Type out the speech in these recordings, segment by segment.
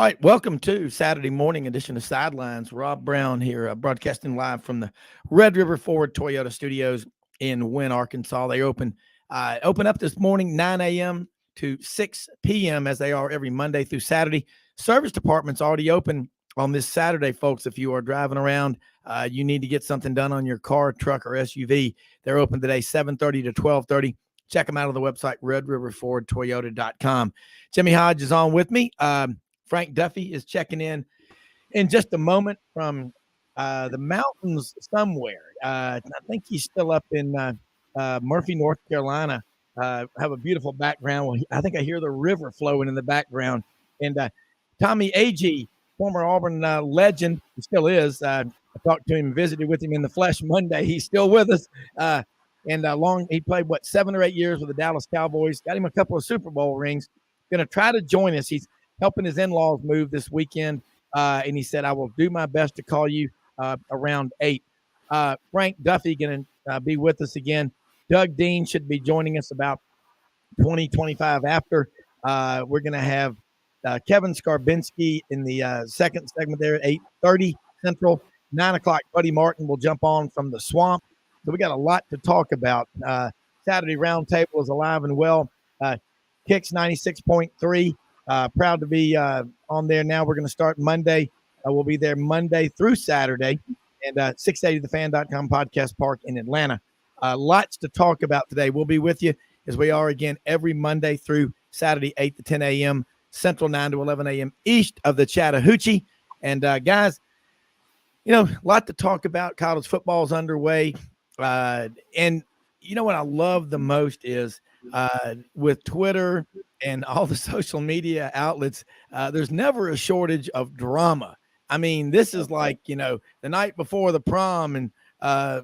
All right, welcome to Saturday morning edition of Sidelines. Rob Brown here, broadcasting live from the Red River Ford Toyota Studios in Wynne, Arkansas. They open up this morning 9 a.m. to 6 p.m. as they are every Monday through Saturday. Service department's already open on this Saturday, folks. If you are driving around, you need to get something done on your car, truck, or SUV. They're open today 7:30 to 12:30. Check them out on the website, redriverfordtoyota.com. Jimmy Hodge is on with me. Frank Duffy is checking in just a moment from the mountains somewhere. I think he's still up in Murphy, North Carolina. Have a beautiful background. I think I hear the river flowing in the background. And Tommie, Agee, former Auburn legend, he still is. I talked to him, visited with him in the flesh Monday. He's still with us. He played, 7 or 8 years with the Dallas Cowboys. Got him a couple of Super Bowl rings. Going to try to join us. He's helping his in-laws move this weekend. And he said, I will do my best to call you around 8. Frank Duffy going to be with us again. Doug Dean should be joining us about 20-25 after. We're going to have Kevin Scarbinsky in the second segment there at 8:30 Central. 9 o'clock, Buddy Martin will jump on from the swamp. So we got a lot to talk about. Saturday Roundtable is alive and well. Kicks 96.3. Proud to be on there now. We're going to start Monday. We'll be there Monday through Saturday, and 680thefan.com podcast park in Atlanta. Lots to talk about today. We'll be with you as we are again every Monday through Saturday, 8 to 10 a.m. Central, 9 to 11 a.m. east of the Chattahoochee. And guys, a lot to talk about. College football is underway. And you know what I love the most is with Twitter and all the social media outlets, there's never a shortage of drama. I mean, this is like, the night before the prom and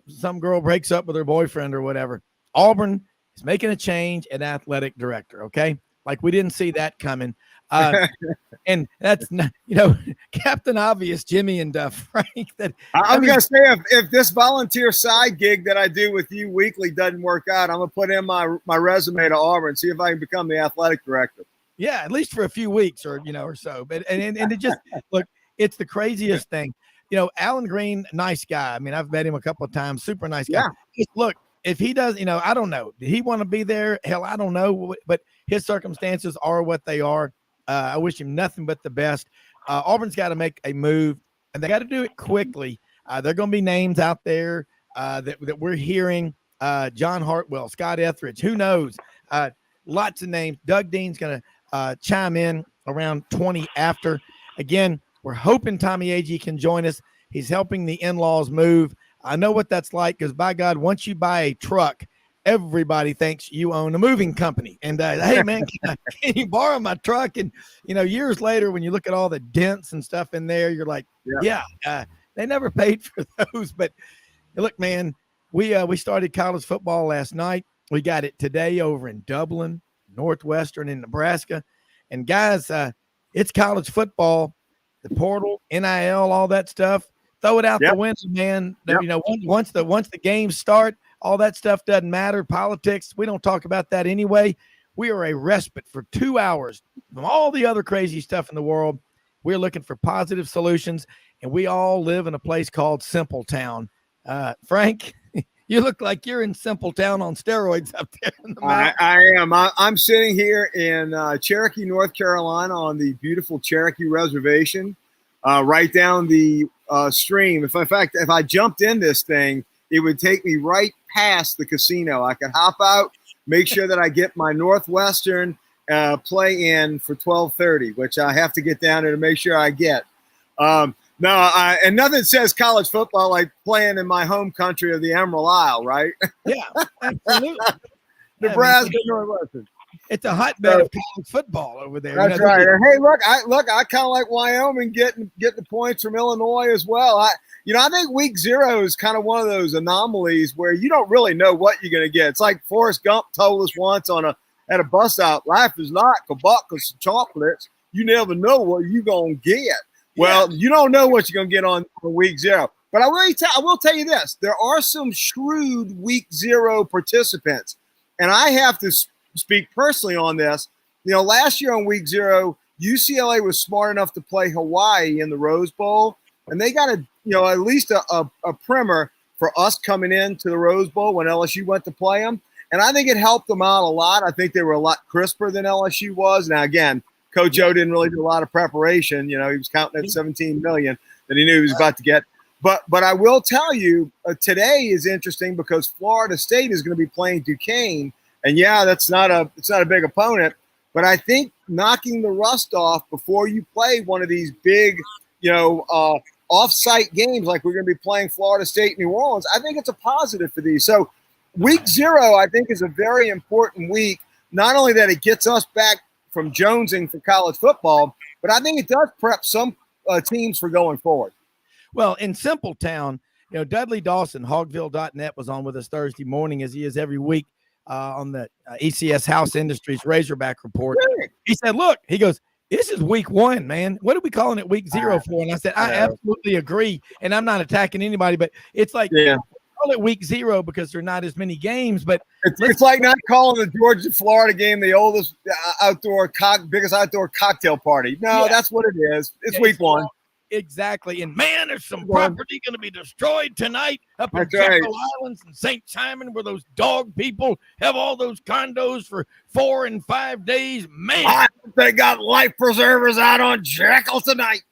some girl breaks up with her boyfriend or whatever. Auburn is making a change at athletic director, okay? Like we didn't see that coming. And that's not, Captain Obvious, Jimmy and Frank. I'm going to say if this volunteer side gig that I do with you weekly doesn't work out, I'm going to put in my resume to Auburn, see if I can become the athletic director. Yeah, at least for a few weeks or so. But and it just look, it's the craziest thing. Alan Green, nice guy. I mean, I've met him a couple of times. Super nice guy. Yeah. Look, if he does, I don't know. Did he want to be there? Hell, I don't know. But his circumstances are what they are. I wish him nothing but the best. Auburn's got to make a move, and they got to do it quickly. There are going to be names out there that we're hearing. John Hartwell, Scott Etheridge, who knows? Lots of names. Doug Dean's going to chime in around 20 after. Again, we're hoping Tommie Agee can join us. He's helping the in-laws move. I know what that's like because, by God, once you buy a truck, everybody thinks you own a moving company. And, hey, man, can you borrow my truck? And, years later, when you look at all the dents and stuff in there, you're like, they never paid for those. But, look, man, we started college football last night. We got it today over in Dublin, Northwestern, in Nebraska. And, guys, it's college football, the portal, NIL, all that stuff. Throw it out the window, man. Yep. Once the games start, all that stuff doesn't matter. Politics, we don't talk about that anyway. We are a respite for 2 hours from all the other crazy stuff in the world. We're looking for positive solutions, and we all live in a place called Simple Town. Frank, you look like you're in Simple Town on steroids up there in the mountains. I am. I'm sitting here in Cherokee, North Carolina on the beautiful Cherokee Reservation, right down the stream. If I jumped in this thing, it would take me right past the casino. I could hop out, make sure that I get my Northwestern play in for 12:30, which I have to get down there to make sure I get. And nothing says college football like playing in my home country of the Emerald Isle, right? Yeah, absolutely. Nebraska, Northwestern. It's a hotbed of college football over there. That's right. Hey, look, I kind of like Wyoming getting the points from Illinois as well. I think week 0 is kind of one of those anomalies where you don't really know what you're going to get. It's like Forrest Gump told us once at a bus stop, life is like a box of chocolates. You never know what you're going to get. Well, you don't know what you're going to get on week 0. But I will tell you this. There are some shrewd week 0 participants. And I have to speak personally on this. Last year on week 0, UCLA was smart enough to play Hawaii in the Rose Bowl, and they got at least a primer for us coming into the Rose Bowl when LSU went to play them. And I think it helped them out a lot. I think they were a lot crisper than LSU was. Now, again, Coach O didn't really do a lot of preparation. He was counting at $17 million that he knew he was about to get. But I will tell you, today is interesting because Florida State is going to be playing Duquesne. And, yeah, it's not a big opponent. But I think knocking the rust off before you play one of these big, off-site games like we're going to be playing Florida State, New Orleans, I think it's a positive for these. So week 0, I think, is a very important week. Not only that it gets us back from jonesing for college football, but I think it does prep some teams for going forward. Well, in Simpletown, Dudley Dawson, Hogville.net, was on with us Thursday morning, as he is every week on the ECS House Industries Razorback Report. Really? He said, look, he goes, this is week 1, man. What are we calling it week 0 for? And I said, I absolutely agree. And I'm not attacking anybody, but it's like, call it week 0 because there are not as many games. But it's like not calling the Georgia-Florida game the oldest biggest outdoor cocktail party. No, that's what it is. It's week 1. Exactly. And man, there's some property going to be destroyed tonight up in Jekyll Islands and St. Simon, where those dog people have all those condos for 4 and 5 days. Man, they got life preservers out on Jekyll tonight.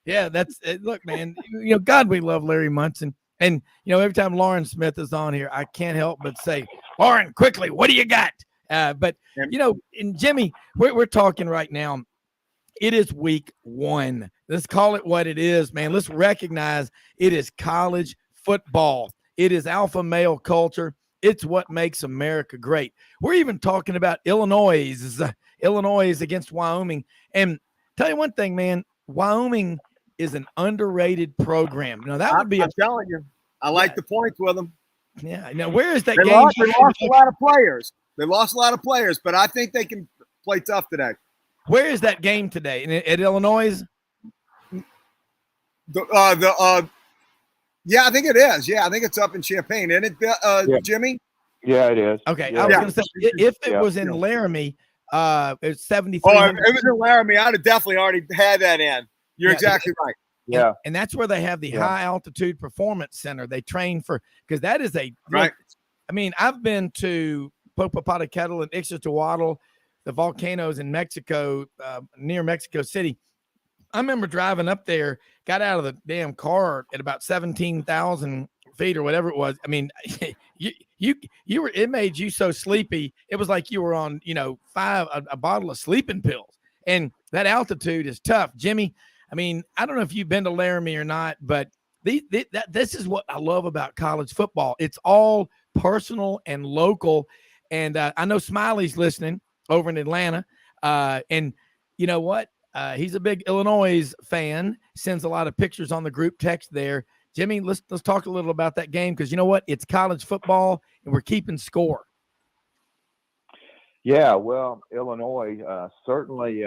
Yeah, that's it. Look, man, God, we love Larry Munson. And, every time Lauren Smith is on here, I can't help but say, Lauren, quickly, what do you got? But, and Jimmy, we're talking right now. It is week 1. Let's call it what it is, man. Let's recognize it is college football. It is alpha male culture. It's what makes America great. We're even talking about Illinois against Wyoming. And tell you one thing, man, Wyoming is an underrated program. That would be I'm telling you, I like the points with them. Yeah. Now, where is that game? They lost a lot of players. They lost a lot of players, but I think they can play tough today. Where is that game today? At Illinois? Yeah, I think it is. Yeah, I think it's up in Champaign, isn't it, Jimmy? Yeah, it is. Okay, yeah. I was going to say, if it was in Laramie, it's 73. Oh, if it was in Laramie, I'd have definitely already had that in. You're exactly right. Yeah. And that's where they have the high altitude performance center. They train because that is right. I mean, I've been to Popocatépetl and Ixtlahuatl, the volcanoes in Mexico, near Mexico City. I remember driving up there, got out of the damn car at about 17,000 feet or whatever it was. I mean, you were, it made you so sleepy. It was like you were on, a bottle of sleeping pills. And that altitude is tough. Jimmy, I mean, I don't know if you've been to Laramie or not, but this is what I love about college football. It's all personal and local. And I know Smiley's listening over in Atlanta. And you know what? He's a big Illinois fan, sends a lot of pictures on the group text there. Jimmy, let's talk a little about that game, because you know what? It's college football, and we're keeping score. Yeah, well, Illinois certainly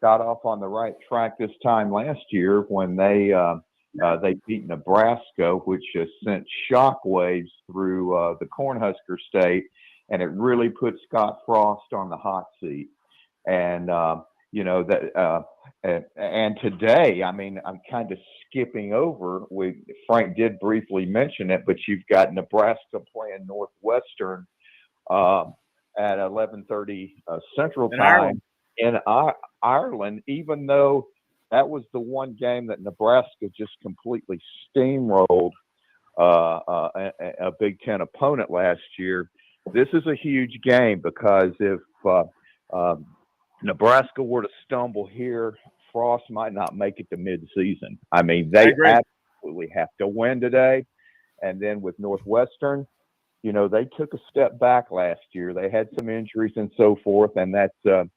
got off on the right track this time last year when they beat Nebraska, which sent shockwaves through the Cornhusker State, and it really put Scott Frost on the hot seat. And and today, I mean, I'm kind of skipping over. Frank did briefly mention it, but you've got Nebraska playing Northwestern at 11:30 Central Time in Ireland, even though that was the one game that Nebraska just completely steamrolled a Big Ten opponent last year. This is a huge game because if Nebraska were to stumble here, Frost might not make it to midseason. I mean, they absolutely have to win today. And then with Northwestern, they took a step back last year. They had some injuries and so forth, and that's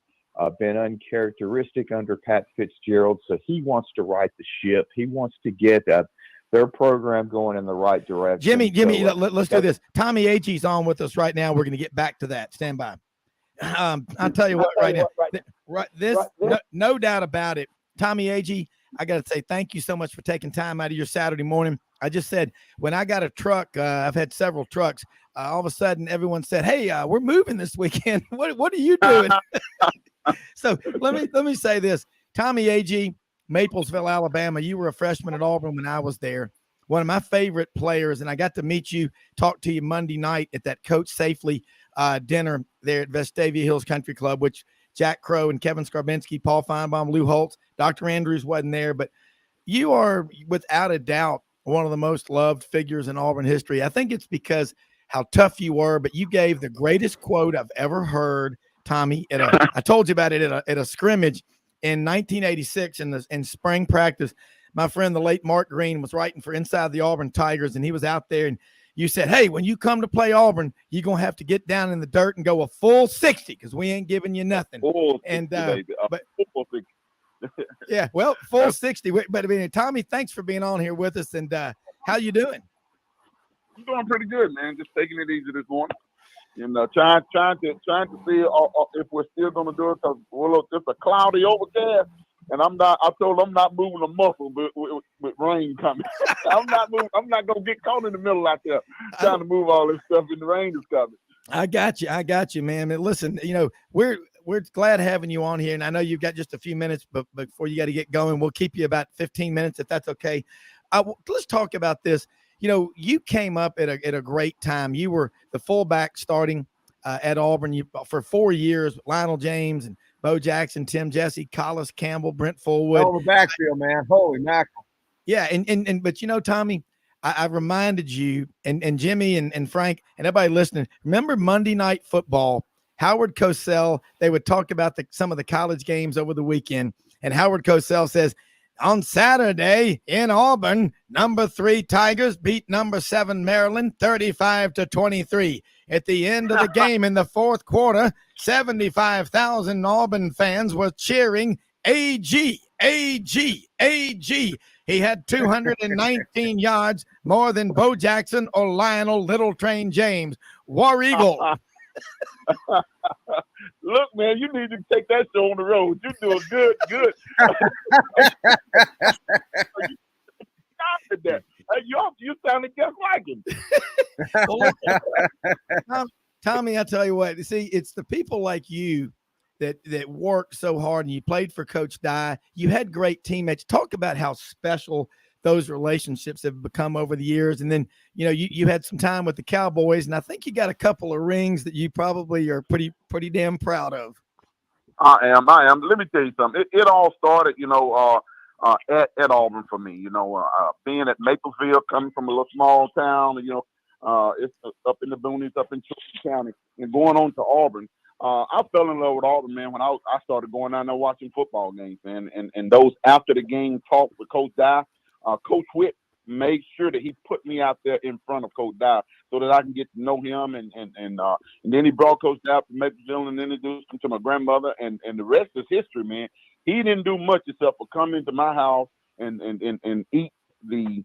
been uncharacteristic under Pat Fitzgerald. So he wants to right the ship. He wants to get their program going in the right direction. Jimmy, let's do this. Tommie Agee's on with us right now. We're going to get back to that. Stand by. I'll tell you what right now. No doubt about it. Tommie Agee, I got to say thank you so much for taking time out of your Saturday morning I just said, when I got a truck, I've had several trucks. All of a sudden, everyone said, "Hey, we're moving this weekend. What are you doing?" So let me say this: Tommie Agee, Maplesville, Alabama. You were a freshman at Auburn when I was there. One of my favorite players, and I got to meet you, talk to you Monday night at that Coach Safely dinner there at Vestavia Hills Country Club, which Jack Crow and Kevin Scarbinsky, Paul Feinbaum, Lou Holtz, Dr. Andrews wasn't there, but you are without a doubt one of the most loved figures in Auburn history. I think it's because how tough you were, but you gave the greatest quote I've ever heard, Tommie. I told you about it at a scrimmage in 1986 in spring practice. My friend, the late Mark Green, was writing for Inside the Auburn Tigers, and he was out there, and you said, "Hey, when you come to play Auburn, you're going to have to get down in the dirt and go a full 60 because we ain't giving you nothing." Full 60, And baby. but Full 60. yeah, well, full 60. But I mean, Tommie, thanks for being on here with us. And how you doing? I'm doing pretty good, man. Just taking it easy this morning, and trying to see if we're still going to do it because it's a cloudy overcast, and I told them I'm not moving a muscle with rain coming. I'm not moving. I'm not going to get caught in the middle out there trying to move all this stuff in the rain is coming. I got you, man. And listen, we're glad having you on here, and I know you've got just a few minutes, but before you got to get going, we'll keep you about 15 minutes if that's okay. Let's talk about this. You came up at a great time. You were the fullback starting at Auburn for 4 years. Lionel James and Bo Jackson, Tim Jesse, Collis Campbell, Brent Fullwood. Oh, the backfield, man. Holy mackerel. Yeah, but Tommie, I reminded you and Jimmy and Frank and everybody listening. Remember Monday Night Football? Howard Cosell. They would talk about some of the college games over the weekend, and Howard Cosell says, on Saturday in Auburn, number 3 Tigers beat number 7 Maryland 35-23. At the end of the game in the fourth quarter, 75,000 Auburn fans were cheering Agee, Agee, Agee. He had 219 yards, more than Bo Jackson or Lionel Little Train James. War Eagle. Look, man, you need to take that show on the road. You're doing good. You sounded just like him. Tommie, I tell you what, see, it's the people like you that worked so hard, and you played for Coach Dye. You had great teammates. Talk about how special those relationships have become over the years. And then, you had some time with the Cowboys, and I think you got a couple of rings that you probably are pretty damn proud of. I am. Let me tell you something. It all started, at Auburn for me. Being at Maplesville, coming from a little small town, it's up in the boonies, up in Chilton County, and going on to Auburn. I fell in love with Auburn, man, when I started going down there watching football games, man. And those after the game talk with Coach Dye, Coach Whitt made sure that he put me out there in front of Coach Dye so that I can get to know him. And then he brought Coach Dye to Maplesville and introduced him to my grandmother. And the rest is history, man. He didn't do much except for come into my house and eat the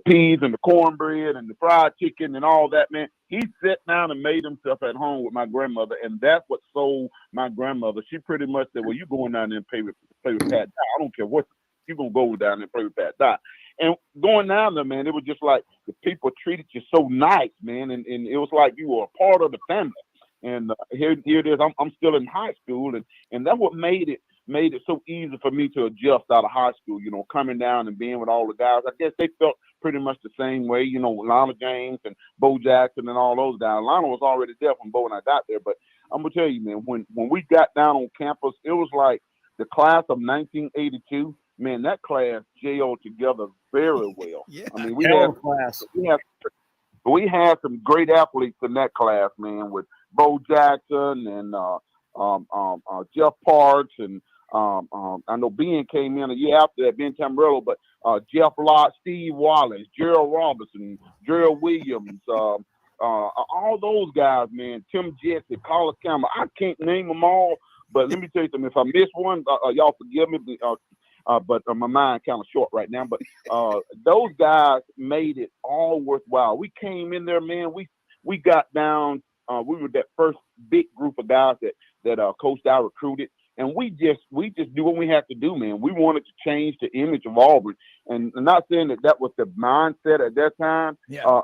peas and the cornbread and the fried chicken and all that, man. He sat down and made himself at home with my grandmother, and that's what sold my grandmother. She pretty much said, "Well, you going down there and play with Pat Dye. I don't care what you gonna go down there and play with Pat Dye." And going down there, man, it was just like the people treated you so nice, man, and it was like you were a part of the family. And here it is. I'm still in high school, and that's what made it so easy for me to adjust out of high school, coming down and being with all the guys. I guess they felt pretty much the same way, Lionel James and Bo Jackson and all those guys. Lionel was already there when Bo and I got there, but I'm going to tell you, man, when we got down on campus, it was like the class of 1982, man, that class gelled together very well. Yeah. I mean, we had some great athletes in that class, man, with Bo Jackson and Jeff Parks, and I know Ben came in a year after that, Ben Tamburello, but Jeff Lott, Steve Wallace, Gerald Robinson, Gerald Williams, all those guys, man, Tim Jesse, Collis Campbell. I can't name them all, but let me tell you something. If I miss one, y'all forgive me, but my mind kind of short right now. But those guys made it all worthwhile. We came in there, man. We got down. We were that first big group of guys that Coach Dye recruited, And we just do what we have to do, man. We wanted to change the image of Auburn, and I'm not saying that was the mindset at that time. Yeah.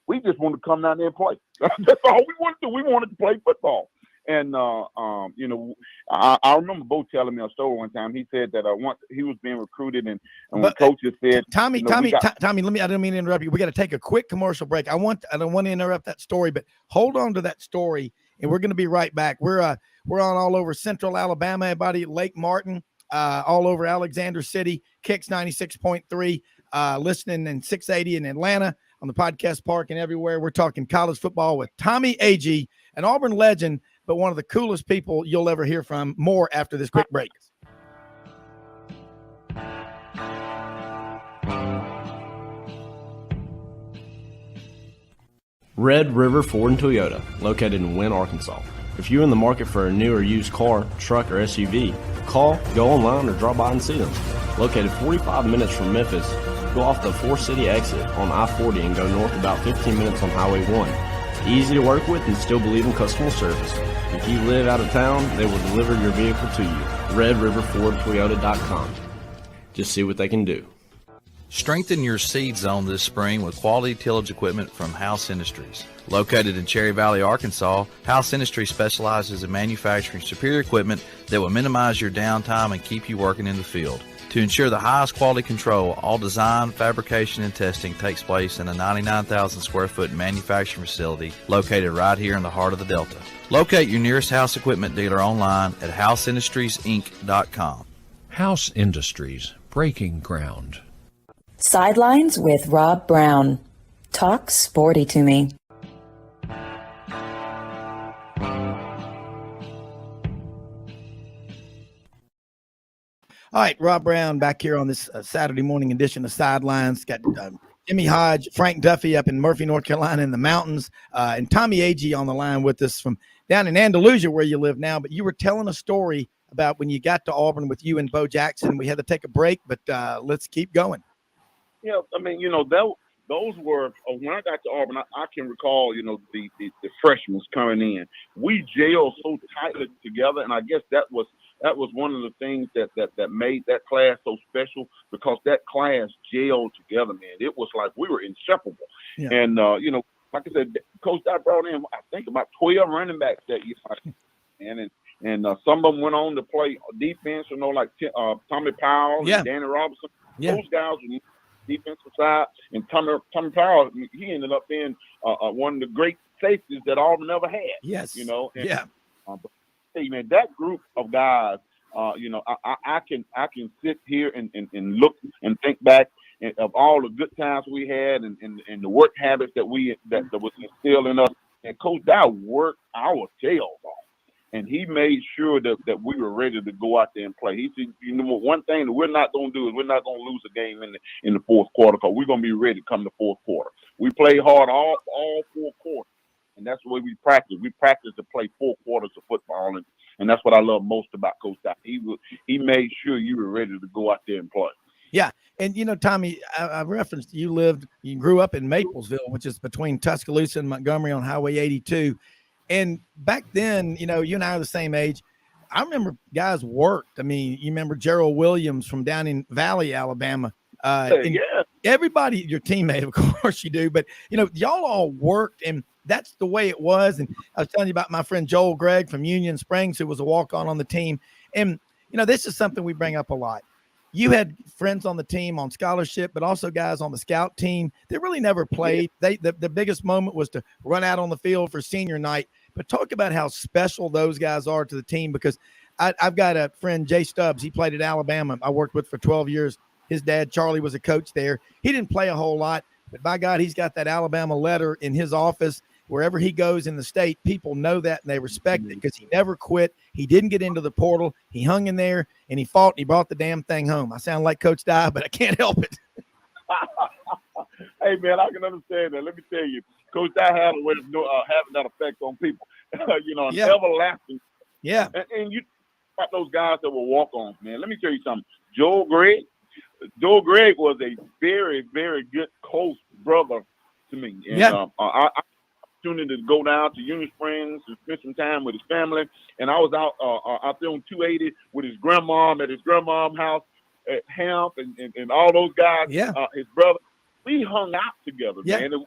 We just wanted to come down there and play. That's all we wanted to do. We wanted to play football. And you know, I remember Bo telling me a story one time. He said that once he was being recruited, and when coaches said, Tommie, you know, Tommie, I don't mean to interrupt you. We got to take a quick commercial break. I don't want to interrupt that story, but hold on to that story, and we're going to be right back. We're on all over Central Alabama, everybody, Lake Martin, all over Alexander City, Kicks 96.3, listening in 680 in Atlanta, on the Podcast Park and everywhere. We're talking college football with Tommie Agee, an Auburn legend, but one of the coolest people you'll ever hear from. More after this quick break. Red River Ford and Toyota, located in Wynne, Arkansas. If you're in the market for a new or used car, truck, or SUV, call, go online, or drop by and see them. Located 45 minutes from Memphis, go off the 4-city exit on I-40 and go north about 15 minutes on Highway 1. Easy to work with and still believe in customer service. If you live out of town, they will deliver your vehicle to you. RedRiverFordToyota.com. Just see what they can do. Strengthen your seed zone this spring with quality tillage equipment from House Industries. Located in Cherry Valley, Arkansas, House Industries specializes in manufacturing superior equipment that will minimize your downtime and keep you working in the field. To ensure the highest quality control, all design, fabrication, and testing takes place in a 99,000 square foot manufacturing facility located right here in the heart of the Delta. Locate your nearest House equipment dealer online at houseindustriesinc.com. House Industries, breaking ground. Sidelines with Rob Brown. Talk sporty to me. All right, Rob Brown back here on this Saturday morning edition of Sidelines. Got Jimmy Hodge, Frank Duffy up in Murphy, North Carolina in the mountains, and Tommie Agee on the line with us from down in Andalusia where you live now. But you were telling a story about when you got to Auburn with you and Bo Jackson. We had to take a break, but let's keep going. Yeah, I mean, you know, those were when I got to Auburn. I can recall, you know, the freshmen coming in. We gelled so tightly together, and I guess that was one of the things that made that class so special, because that class gelled together, man. It was like we were inseparable. Yeah. And you know, like I said, Coach Dot brought in, I think, about 12 running backs that year, and some of them went on to play defense. You know, like Tommy Powell, and Danny Robinson. Yeah. Those guys were defensive side, and Tommy Powell, he ended up being one of the great safeties that Auburn ever had. Yes, you know. And, yeah. But hey, man, that group of guys, you know, I can sit here and look and think back of all the good times we had and the work habits that was instilled in us. And Coach Dow worked our tails off. And he made sure that we were ready to go out there and play. He said, you know, one thing that we're not going to do is we're not going to lose a game in the fourth quarter, because we're going to be ready to come the fourth quarter. We play hard all 4 quarters, and that's the way we practice. We practice to play 4 quarters of football, and that's what I love most about Coach Dow. He made sure you were ready to go out there and play. Yeah, and you know, Tommie, I referenced you grew up in Maplesville, which is between Tuscaloosa and Montgomery on Highway 82. And back then, you know, you and I are the same age. I remember guys worked. I mean, you remember Gerald Williams from down in Valley, Alabama. Everybody, your teammate, of course you do. But, you know, y'all all worked, and that's the way it was. And I was telling you about my friend Joel Gregg from Union Springs, who was a walk-on the team. And, you know, this is something we bring up a lot. You had friends on the team on scholarship, but also guys on the scout team that really never played. The biggest moment was to run out on the field for senior night. But talk about how special those guys are to the team, because I've got a friend, Jay Stubbs. He played at Alabama. I worked with for 12 years. His dad, Charlie, was a coach there. He didn't play a whole lot, but by God, he's got that Alabama letter in his office. Wherever he goes in the state, people know that and they respect it, because he never quit. He didn't get into the portal. He hung in there and he fought and he brought the damn thing home. I sound like Coach Dye, but I can't help it. Hey, man, I can understand that. Let me tell you, Coach Dye had a way of having that effect on people. You know, an everlasting. Yeah. And you about those guys that were walk-ons, man. Let me tell you something. Joel Gregg was a very, very good close brother to me. And I opportunity to go down to Union Springs and spend some time with his family. And I was out there on 280 with his grandmom at his grandmom's house at Hamp and all those guys. Yeah. His brother. We hung out together, Yeah. man,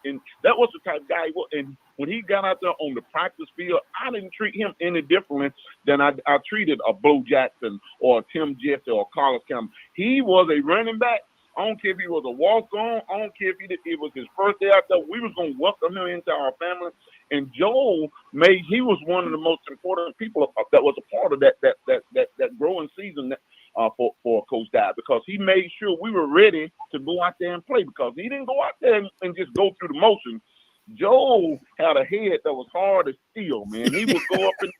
and that was the type of guy he was. And when he got out there on the practice field, I didn't treat him any differently than I treated a Bo Jackson or a Tim Jesse or Carlos Campbell. He was a running back. I don't care if he was a walk-on. I don't care if it was his first day out there. We was going to welcome him into our family. And Joel he was one of the most important people that was a part of that growing season for Coach Dye, because he made sure we were ready to go out there and play, because he didn't go out there and just go through the motions. Joel had a head that was hard as steel, man. He would go up and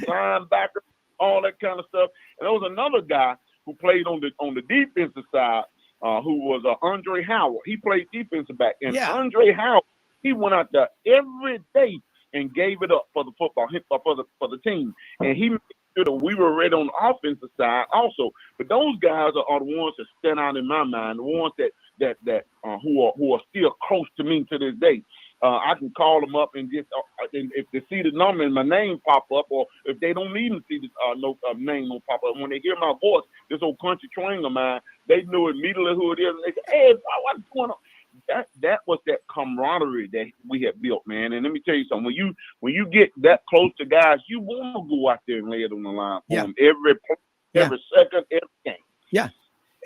linebacker, all that kind of stuff. And there was another guy who played on the defensive side, who was Andre Howard. He played defensive back. And Andre Howard, he went out there every day and gave it up for the football, for the team. And he made sure that we were ready on the offensive side also. But those guys are the ones that stand out in my mind, the ones that who are still close to me to this day. I can call them up and just if they see the number and my name pop up, or if they don't even see the name will pop up. When they hear my voice, this old country twang of mine, they know immediately who it is, and they say, "Hey, what's going on?" That was that camaraderie that we had built, man. And let me tell you something: when you get that close to guys, you want to go out there and lay it on the line for them every second, every game. Yeah.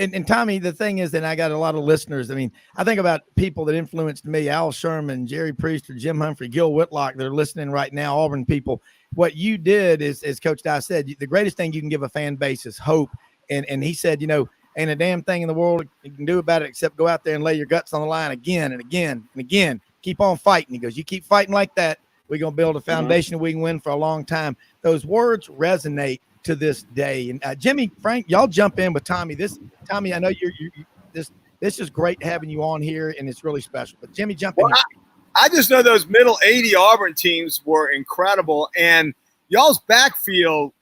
And Tommie, the thing is, and I got a lot of listeners. I mean, I think about people that influenced me: Al Sherman, Jerry Priester, Jim Humphrey, Gil Whitlock. They're listening right now, Auburn people. What you did is, as Coach Dye said, the greatest thing you can give a fan base is hope. And he said, ain't a damn thing in the world you can do about it except go out there and lay your guts on the line again and again and again. Keep on fighting. He goes, you keep fighting like that, we're going to build a foundation we can win for a long time. Those words resonate to this day. And Jimmy, Frank, y'all jump in with Tommie. Tommie, I know this is great having you on here, and it's really special. But Jimmy, jump in. I just know those middle 80 Auburn teams were incredible, and y'all's backfield.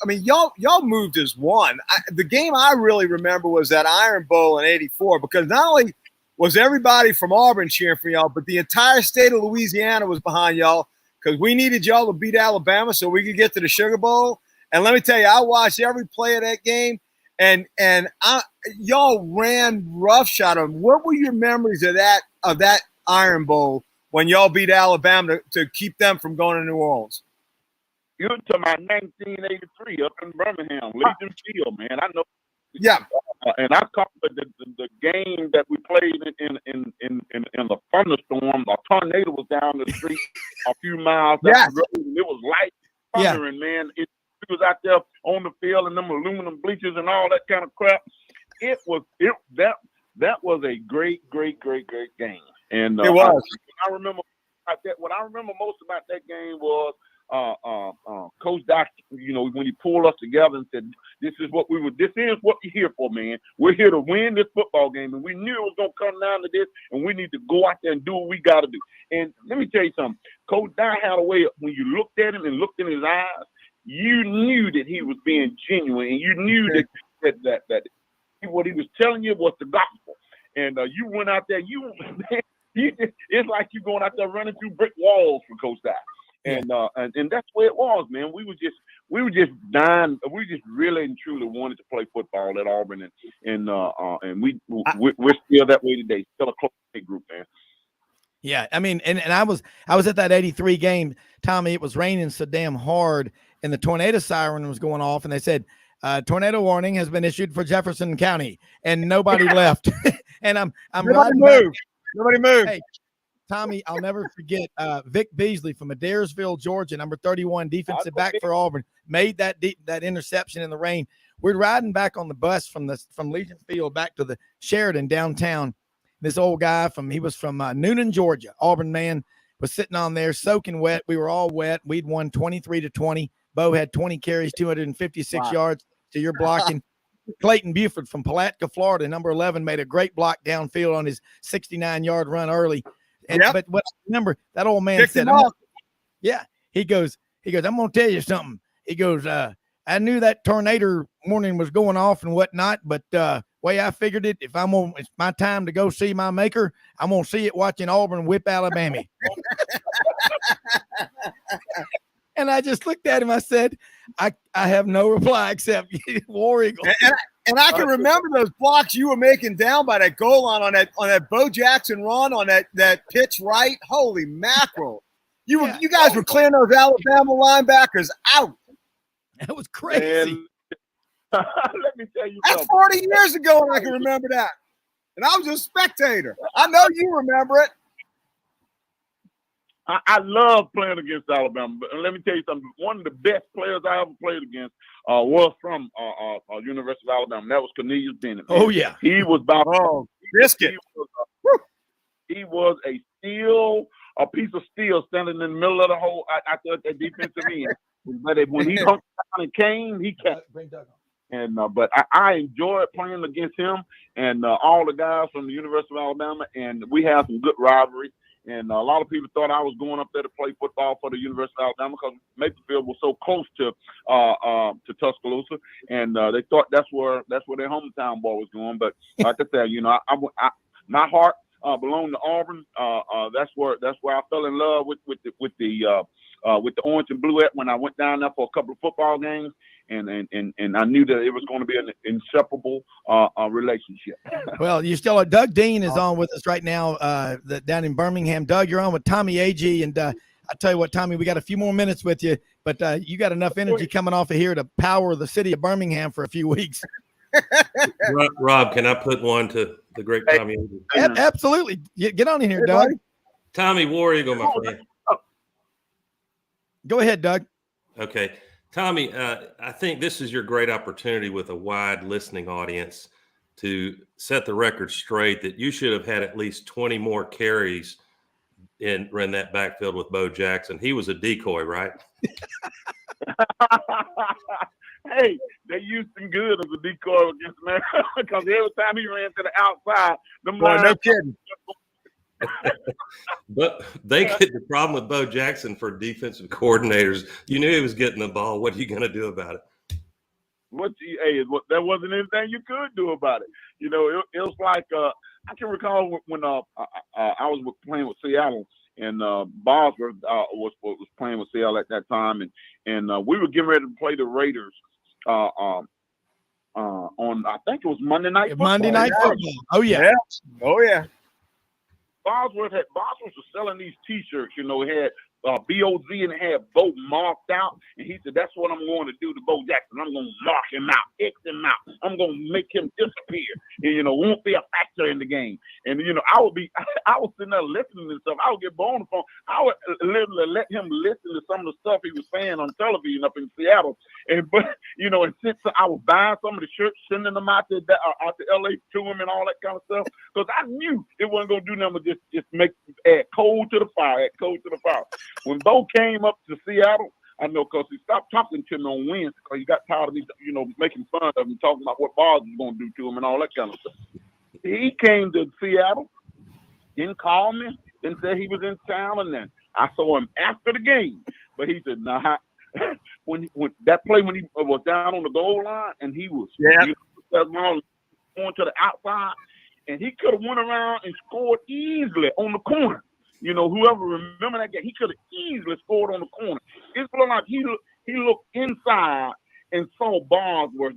I mean, y'all moved as one. The game I really remember was that Iron Bowl in '84, because not only was everybody from Auburn cheering for y'all, but the entire state of Louisiana was behind y'all, because we needed y'all to beat Alabama so we could get to the Sugar Bowl. And let me tell you, I watched every play of that game, and y'all ran roughshod on them. What were your memories of that Iron Bowl when y'all beat Alabama to keep them from going to New Orleans? You're talking about 1983 up in Birmingham, Legion Field, man. I know. Yeah. And I covered the game that we played in the thunderstorm. A tornado was down the street a few miles down the road, and it was light thundering, man. It was out there on the field and them aluminum bleachers and all that kind of crap. That was a great game. And it was. What I remember most about that game was Coach Doc, when he pulled us together and said, this is what we're here for, man. We're here to win this football game, and we knew it was going to come down to this, and we need to go out there and do what we got to do. And let me tell you something. Coach Doc had a way of, when you looked at him and looked in his eyes, you knew that he was being genuine, and you knew that what he was telling you was the gospel. And you went out there, it's like you going out there running through brick walls for Coach Doc. And that's where it was, man. We were just dying. We just really and truly wanted to play football at Auburn, and we're still that way today. Still a close group, man. Yeah, I mean, and I was at that '83 game, Tommie. It was raining so damn hard, and the tornado siren was going off, and they said, tornado warning has been issued for Jefferson County, and nobody left. And I'm nobody moved. Nobody moved. Hey, Tommie, I'll never forget Vic Beasley from Adairsville, Georgia, number 31, defensive back for Auburn, made that interception in the rain. We're riding back on the bus from Legion Field back to the Sheridan downtown. This old guy he was from Noonan, Georgia, Auburn man, was sitting on there soaking wet. We were all wet. We'd won 23-20. Bo had 20 carries, 256 yards to your blocking. Clayton Buford from Palatka, Florida, number 11, made a great block downfield on his 69-yard run early. But what I remember, that old man said, he goes, I'm going to tell you something. He goes, I knew that tornado warning was going off and whatnot, but way I figured it, if it's my time to go see my maker, I'm gonna see it watching Auburn whip Alabama. And I just looked at him. I said, I have no reply except War Eagle. And I can remember those blocks you were making down by that goal line on that Bo Jackson run on that pitch right. Holy mackerel! You guys were clearing those Alabama linebackers out. That was crazy. And let me tell you That's something. 40 years ago, and I can remember that. And I was a spectator. I know you remember it. I love playing against Alabama, but let me tell you something. One of the best players I ever played against was from University of Alabama. That was Cornelius Bennett. Oh yeah, he was about biscuit. He was a piece of steel standing in the middle of the hole. I thought that defensive end, but when he hung down and came, he kept. And but I enjoyed playing against him and all the guys from the University of Alabama, and we had some good rivalry. And a lot of people thought I was going up there to play football for the University of Alabama because Maplefield was so close to Tuscaloosa, and they thought that's where their hometown boy was going. But like I said, my heart belonged to Auburn. That's where I fell in love with the orange and blue when I went down there for a couple of football games. And I knew that it was going to be an inseparable relationship. Well, you still are. Doug Dean is on with us right now down in Birmingham. Doug, you're on with Tommie Agee. And I tell you what, Tommie, we got a few more minutes with you, but you got enough energy coming off of here to power the city of Birmingham for a few weeks. Rob, can I put one to the great Tommie Agee? Absolutely. Get on in here, Doug. Tommy War Eagle, my friend. Go ahead, Doug. Okay. Tommy, I think this is your great opportunity with a wide listening audience to set the record straight that you should have had at least 20 more carries in that backfield with Bo Jackson. He was a decoy, right? Hey, they used him good as a decoy against America because every time he ran to the outside, no kidding. But they get the problem with Bo Jackson for defensive coordinators. You knew he was getting the ball. What are you going to do about it? There wasn't anything you could do about it. It was like I can recall when I was playing with Seattle and Bosworth was playing with Seattle at that time, and we were getting ready to play the Raiders on I think it was Monday Night Football. Monday Night Football. Oh yeah. Oh yeah. Bosworth was selling these T-shirts, it had BOZ and it had Bo marked out, and he said, "That's what I'm going to do to Bo Jackson. I'm going to mark him out, X him out. I'm going to make him disappear, and won't be a factor in the game." And I was sitting there listening to stuff. I would get Bo on the phone. I would literally let him listen to some of the stuff he was saying on television up in Seattle. And since I was buying some of the shirts, sending them out to LA to him and all that kind of stuff, because I knew it wasn't going to do nothing but just add coal to the fire. When Bo came up to Seattle, I know because he stopped talking to me on Wednesday because he got tired of me, making fun of him, talking about what Boz was going to do to him and all that kind of stuff. He came to Seattle, didn't call me, didn't say he was in town, and then I saw him after the game. But he said, "Nah." When that play when he was down on the goal line and he was going to the outside, and he could have went around and scored easily on the corner. Whoever remember that game, he could have easily scored on the corner. It looked like he looked inside and saw Bosworth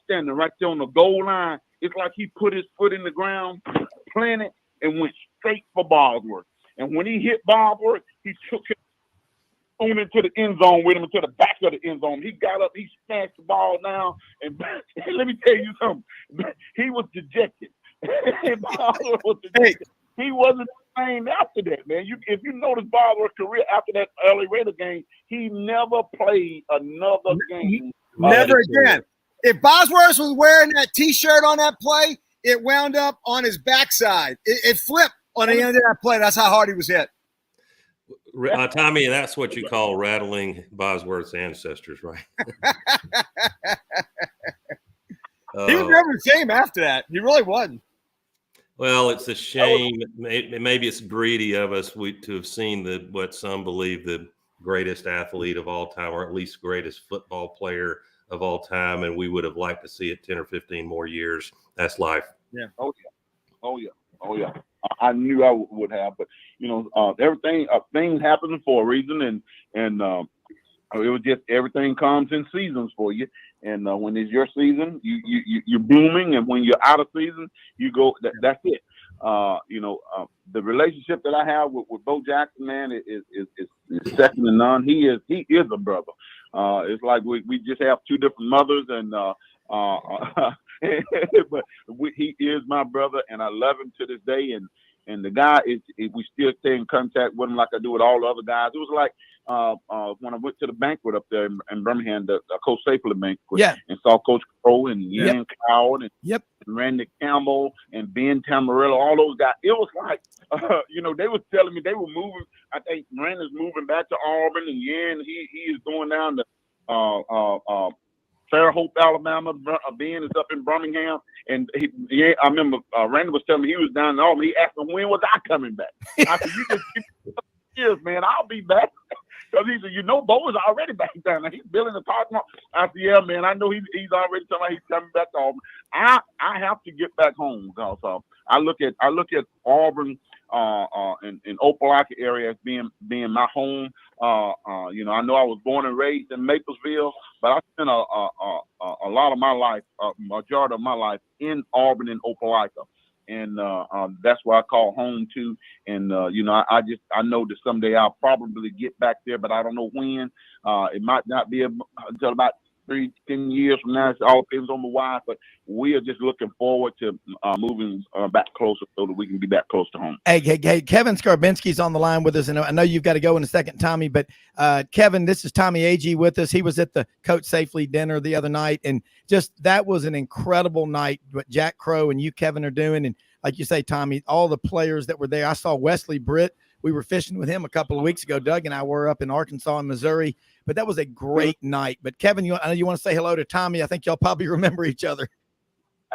standing right there on the goal line. It's like he put his foot in the ground, planted, and went straight for Bosworth. And when he hit Bosworth, he took it on into the end zone with him, into the back of the end zone. He got up, he snatched the ball down, and let me tell you something. He was dejected. Bosworth was dejected. He wasn't the same after that, man. If you notice Bosworth's career after that LA Raider game, he never played another game. Never again. If Bosworth was wearing that T-shirt on that play, it wound up on his backside. It flipped on the end of that play. That's how hard he was hit. Tommy, that's what you call rattling Bosworth's ancestors, right? He was never the same after that. He really wasn't. Well, it's a shame. Maybe it's greedy of us to have seen what some believe the greatest athlete of all time, or at least greatest football player of all time, and we would have liked to see it 10 or 15 more years. That's life. Yeah. Oh yeah. Oh yeah. Oh yeah. I knew I would have, but everything things happen for a reason, and it was just everything comes in seasons for you. And when it's your season, you're booming, and when you're out of season, you go. That's it. The relationship that I have with Bo Jackson, man, is second to none. He is a brother. It's like we just have two different mothers, and but he is my brother, and I love him to this day. And the guy we still stay in contact with him like I do with all the other guys. It was like when I went to the banquet up there in Birmingham, the Coach Stapler banquet, and saw Coach Crow and Ian Cloud and Randy Campbell and Ben Tamarillo, all those guys. It was like, they were telling me they were moving. I think Randy's moving back to Auburn, and Yan, he is going down to Fairhope, Alabama. Ben is up in Birmingham, and I remember Randy was telling me he was down in Auburn. He asked me, when was I coming back? I said, you just keep years, man. I'll be back. Because he said, Bo is already back down there. He's building the parking lot. I said, yeah, man, I know he's already telling me he's coming back to Auburn. I have to get back home because I look at Auburn and Opelika area as being my home. I know I was born and raised in Maplesville, but I spent a lot of my life, majority of my life in Auburn and Opelika. And that's where I call home too. And I know that someday I'll probably get back there, but I don't know when. It might not be until about 10 years from now. It all depends on the wife, but we are just looking forward to moving back closer so that we can be back close to home. Hey, Kevin Scarbinsky's on the line with us, and I know you've got to go in a second, Tommie, but Kevin, this is Tommie Agee with us. He was at the Coach Safely dinner the other night, and just that was an incredible night, what Jack Crow and you, Kevin, are doing. And like you say, Tommie, all the players that were there. I saw Wesley Britt. We were fishing with him a couple of weeks ago. Doug and I were up in Arkansas and Missouri, but that was a great night. But Kevin, I know you want to say hello to Tommie. I think y'all probably remember each other.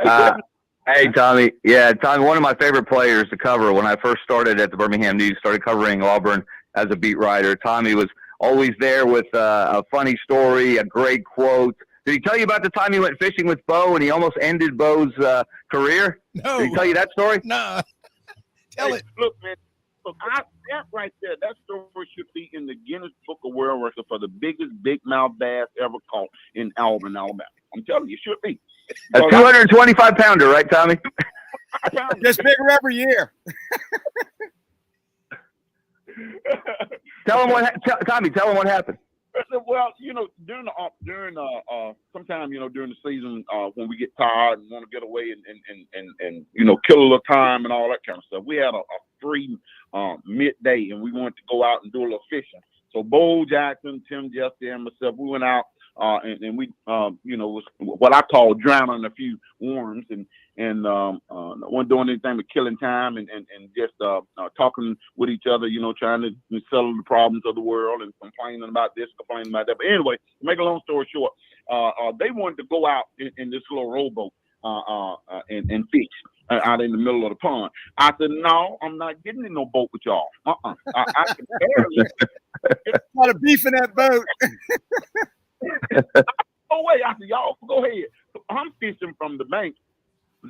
Hey, Tommie. Yeah, Tommie, one of my favorite players to cover when I first started at the Birmingham News, started covering Auburn as a beat writer. Tommie was always there with a funny story, a great quote. Did he tell you about the time he went fishing with Bo and he almost ended Bo's career? No. Did he tell you that story? No. Tell it. Look, man. Look, that right there, that story should be in the Guinness Book of World Records for the biggest big mouth bass ever caught in Auburn, Alabama. I'm telling you, it should be. A 225 pounder, right, Tommie? Gets bigger every year. Tell him Tommie, tell him what happened. Well, during sometime, during the season, when we get tired and want to get away and kill a little time and all that kind of stuff, we had a free midday and we wanted to go out and do a little fishing. So Bo Jackson, Tim Jesse, and myself, we went out and we, was what I call drowning a few worms and wasn't doing anything but killing time and just talking with each other, trying to settle the problems of the world and complaining about this, complaining about that. But anyway, to make a long story short, they wanted to go out in this little rowboat and fish out in the middle of the pond. I said, no, I'm not getting in no boat with y'all. I can barely. A lot of beef in that boat. Oh, wait. I said, y'all, go ahead. I'm fishing from the bank.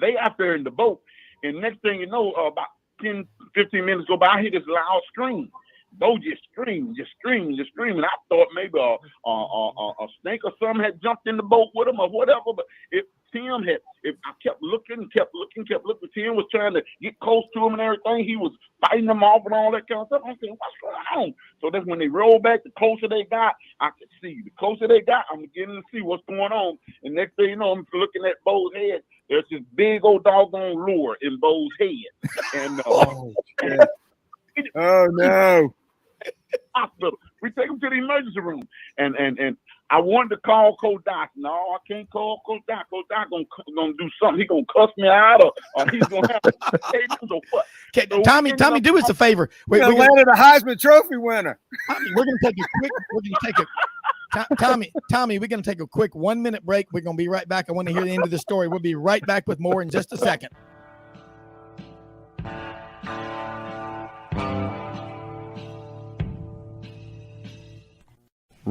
They out there in the boat. And next thing you know, about 10, 15 minutes go by, I hear this loud scream. Bo just screaming. I thought maybe a snake or something had jumped in the boat with him or whatever. But if I kept looking, Tim was trying to get close to him and everything. He was fighting them off and all that kind of stuff. I'm saying, what's going on? So that's when they rolled back, the closer they got, I could see. The closer they got, I'm beginning to see what's going on. And next thing you know, I'm looking at Bo's head. There's this big old doggone lure in Bo's head. And oh no. Hospital. We take him to the emergency room, and I wanted to call Coach Doc. No, I can't call Coach Doc. Coach Doc gonna do something. He gonna cuss me out, or he's gonna have to say this or what. Okay, so Tommie, do us a favor. We landed a Heisman Trophy winner. We're gonna take Tommie, we're gonna take a quick 1-minute break. We're gonna be right back. I want to hear the end of the story. We'll be right back with more in just a second.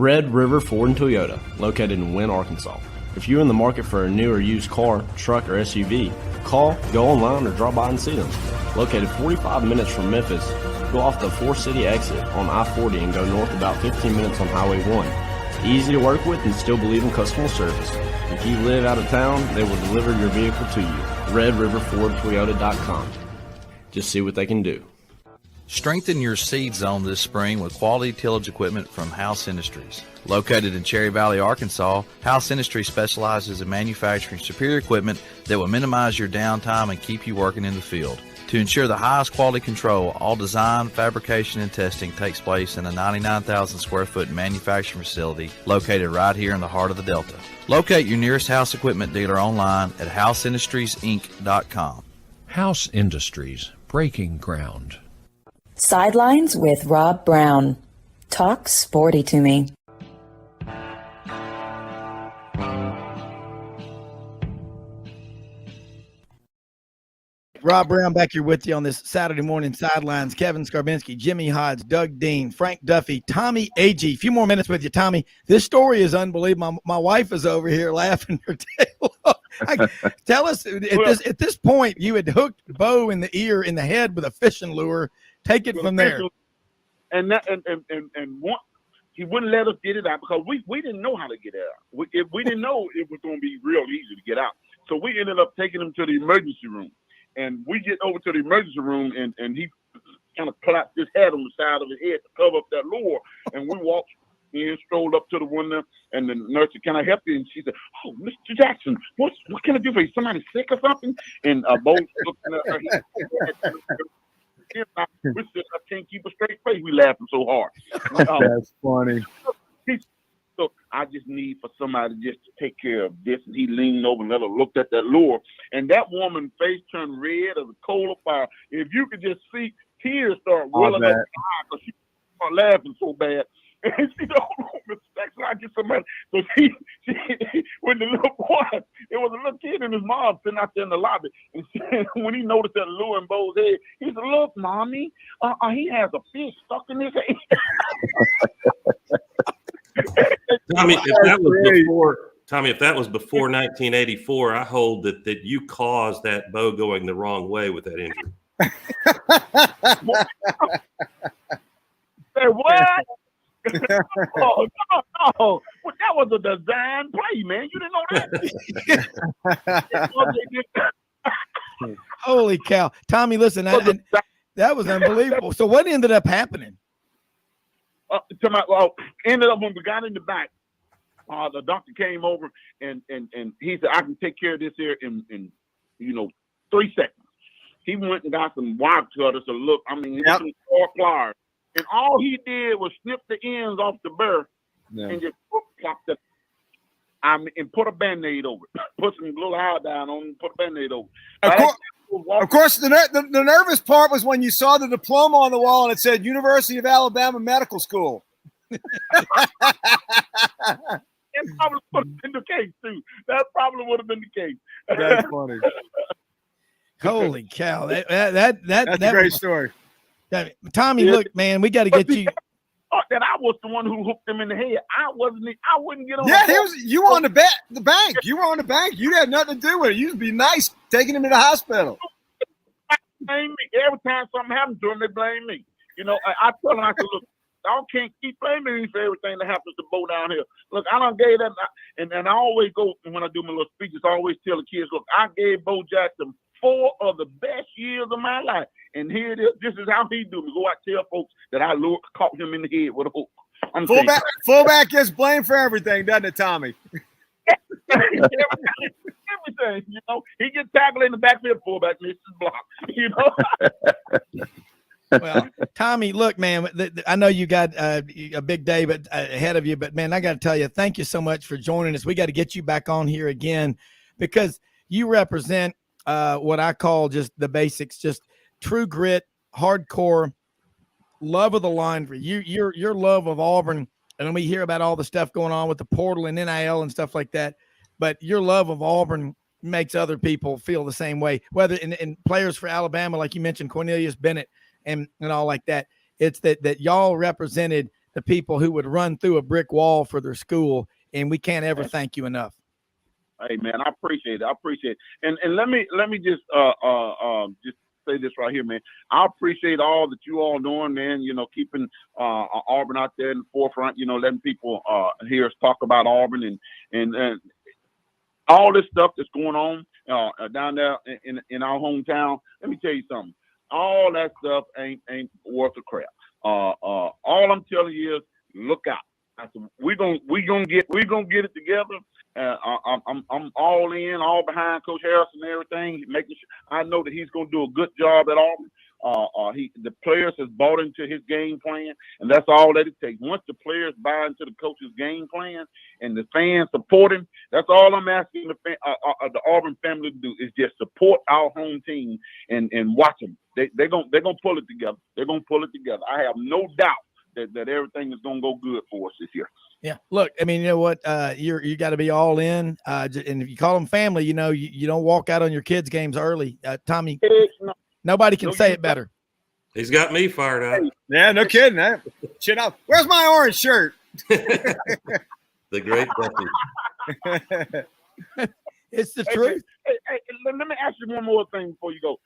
Red River Ford and Toyota, located in Wynne, Arkansas. If you're in the market for a new or used car, truck, or SUV, call, go online, or drop by and see them. Located 45 minutes from Memphis, go off the 4-city exit on I-40 and go north about 15 minutes on Highway 1. Easy to work with and still believe in customer service. If you live out of town, they will deliver your vehicle to you. RedRiverFordToyota.com. Just see what they can do. Strengthen your seed zone this spring with quality tillage equipment from House Industries. Located in Cherry Valley, Arkansas, House Industries specializes in manufacturing superior equipment that will minimize your downtime and keep you working in the field. To ensure the highest quality control, all design, fabrication, and testing takes place in a 99,000 square foot manufacturing facility located right here in the heart of the Delta. Locate your nearest House equipment dealer online at houseindustriesinc.com. House Industries, breaking ground. Sidelines with Rob Brown. Talk sporty to me. Rob Brown back here with you on this Saturday morning sidelines. Kevin Scarbinsky, Jimmy Hodge, Doug Dean, Frank Duffy, Tommie Agee. A few more minutes with you, Tommie. This story is unbelievable. My wife is over here laughing her tail off. Tell us, at this point, you had hooked Bo in the ear, in the head with a fishing lure. Take it from there. And one, he wouldn't let us get it out because we didn't know how to get it out. We didn't know it was going to be real easy to get out. So we ended up taking him to the emergency room. And we get over to the emergency room, and he kind of clapped his head on the side of his head to cover up that lure. And we walked in, strolled up to the window, and the nurse said, "Can I help you?" And she said, "Oh, Mr. Jackson, what can I do for you? Somebody sick or something?" And Bo looking at her. We said, "I can't keep a straight face. We laughing so hard." That's funny. So I just need for somebody just to take care of this. And he leaned over and let her look at that lure. And that woman's face turned red as a coal of fire. If you could just see tears start welling up her eye because she started laughing so bad. And she said, "Oh, Mr. Jackson, I get somebody." So she when the little boy, it was a little kid and his mom sitting out there in the lobby. And when he noticed that lure in Bo's head, he said, "Look, Mommy, he has a fish stuck in his head." Tommy, if that was before 1984, I hold that you caused that Bo going the wrong way with that injury. Say what? Oh, no. Well, that was a design play, man. You didn't know that? Holy cow. Tommie, listen, that was unbelievable. So what ended up happening? Ended up when we got in the back, the doctor came over and he said, "I can take care of this here in 3 seconds." He went and got some wire cutters to look. I mean, some sharp pliers, and all he did was snip the ends off the burr and just plopped it. And put a Band-Aid over it. Put some little iodine on and put a Band-Aid over it. Of course, the nervous part was when you saw the diploma on the wall and it said University of Alabama Medical School. That probably would have been the case, too. That probably would have been the case. That's funny. Holy cow. That's a great story. Tommie, look, man, we got to get you. That I was the one who hooked him in the head. I wouldn't get on. Yeah, you were on the bank. You were on the bank. You had nothing to do with it. You'd be nice taking him to the hospital. Blame me. Every time something happens to him, they blame me. I tell them, I said, "Look, y'all can't keep blaming me for everything that happens to Bo down here. Look, I done gave that, and I always go, when I do my little speeches, I always tell the kids, look, I gave Bo Jackson 4 of the best years of my life. And here it is. This is how he do me. Go out and tell folks that I caught him in the head with a hook." Fullback gets blamed for everything, doesn't it, Tommie? Everything, he gets tackled in the backfield, fullback misses block, Well, Tommie, look, man, I know you got a big day ahead of you, but man, I got to tell you, thank you so much for joining us. We got to get you back on here again because you represent what I call just the basics, just true grit, hardcore love of the line for you. Your love of Auburn, and we hear about all the stuff going on with the portal and NIL and stuff like that. But your love of Auburn makes other people feel the same way. Whether in players for Alabama, like you mentioned, Cornelius Bennett and all like that. It's that y'all represented the people who would run through a brick wall for their school, and we can't ever thank you enough. Hey man, I appreciate it. I appreciate it. And let me just say this right here, man. I appreciate all that you all doing, man. You know, keeping Auburn out there in the forefront. You know, letting people hear us talk about Auburn and all this stuff that's going on down there in our hometown. Let me tell you something. All that stuff ain't worth a crap. All I'm telling you is look out. I said, we gonna get it together. I'm all in, all behind Coach Harrison and everything, making sure I know that he's gonna do a good job at Auburn. The players has bought into his game plan, and that's all that it takes. Once the players buy into the coach's game plan and the fans support him, that's all I'm asking the Auburn family to do is just support our home team and watch them. They're gonna pull it together. They're gonna pull it together. I have no doubt that everything is gonna go good for us this year. Yeah, look, I mean, you know what? You got to be all in, and if you call them family, you know, you don't walk out on your kids' games early. Tommie, nobody can say it better. He's got me fired up. Yeah, no kidding. Shit out. Where's my orange shirt? The great Duffy. It's the truth. Hey, let me ask you one more thing before you go.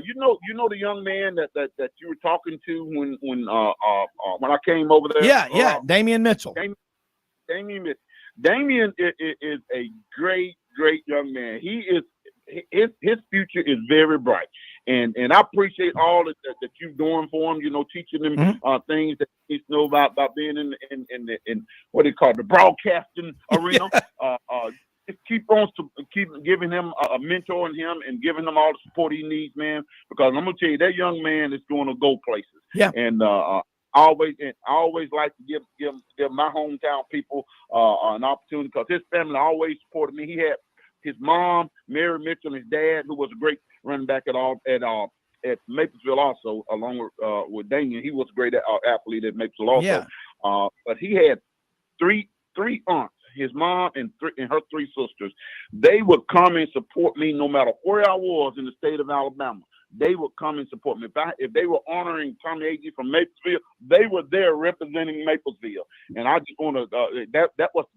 You know the young man that you were talking to when I came over there. Yeah, Damian Mitchell. Damian is a great young man. His future is very bright, and I appreciate all that you're doing for him. You know, teaching him things that he needs to know about being in what they call the broadcasting arena. Just keep giving him a mentor in him and giving him all the support he needs, man. Because I'm gonna tell you, that young man is going to go places. Yeah. And I always like to give my hometown people an opportunity because his family always supported me. He had his mom, Mary Mitchell, and his dad, who was a great running back at Maplesville also, along with Damian. He was a great athlete at Maplesville also. Yeah. But he had three aunts. His mom and her three sisters, they would come and support me no matter where I was in the state of Alabama. They would come and support me. If they were honoring Tommie Agee from Maplesville, they were there representing Maplesville. And I just want to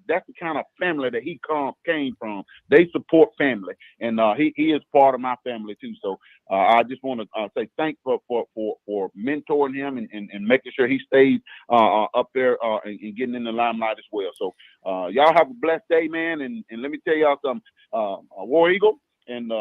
that's the kind of family that he came from. They support family, and he is part of my family too. So I just want to say thanks for mentoring him and making sure he stays up there and getting in the limelight as well. So y'all have a blessed day, man. And let me tell y'all something, War Eagle, and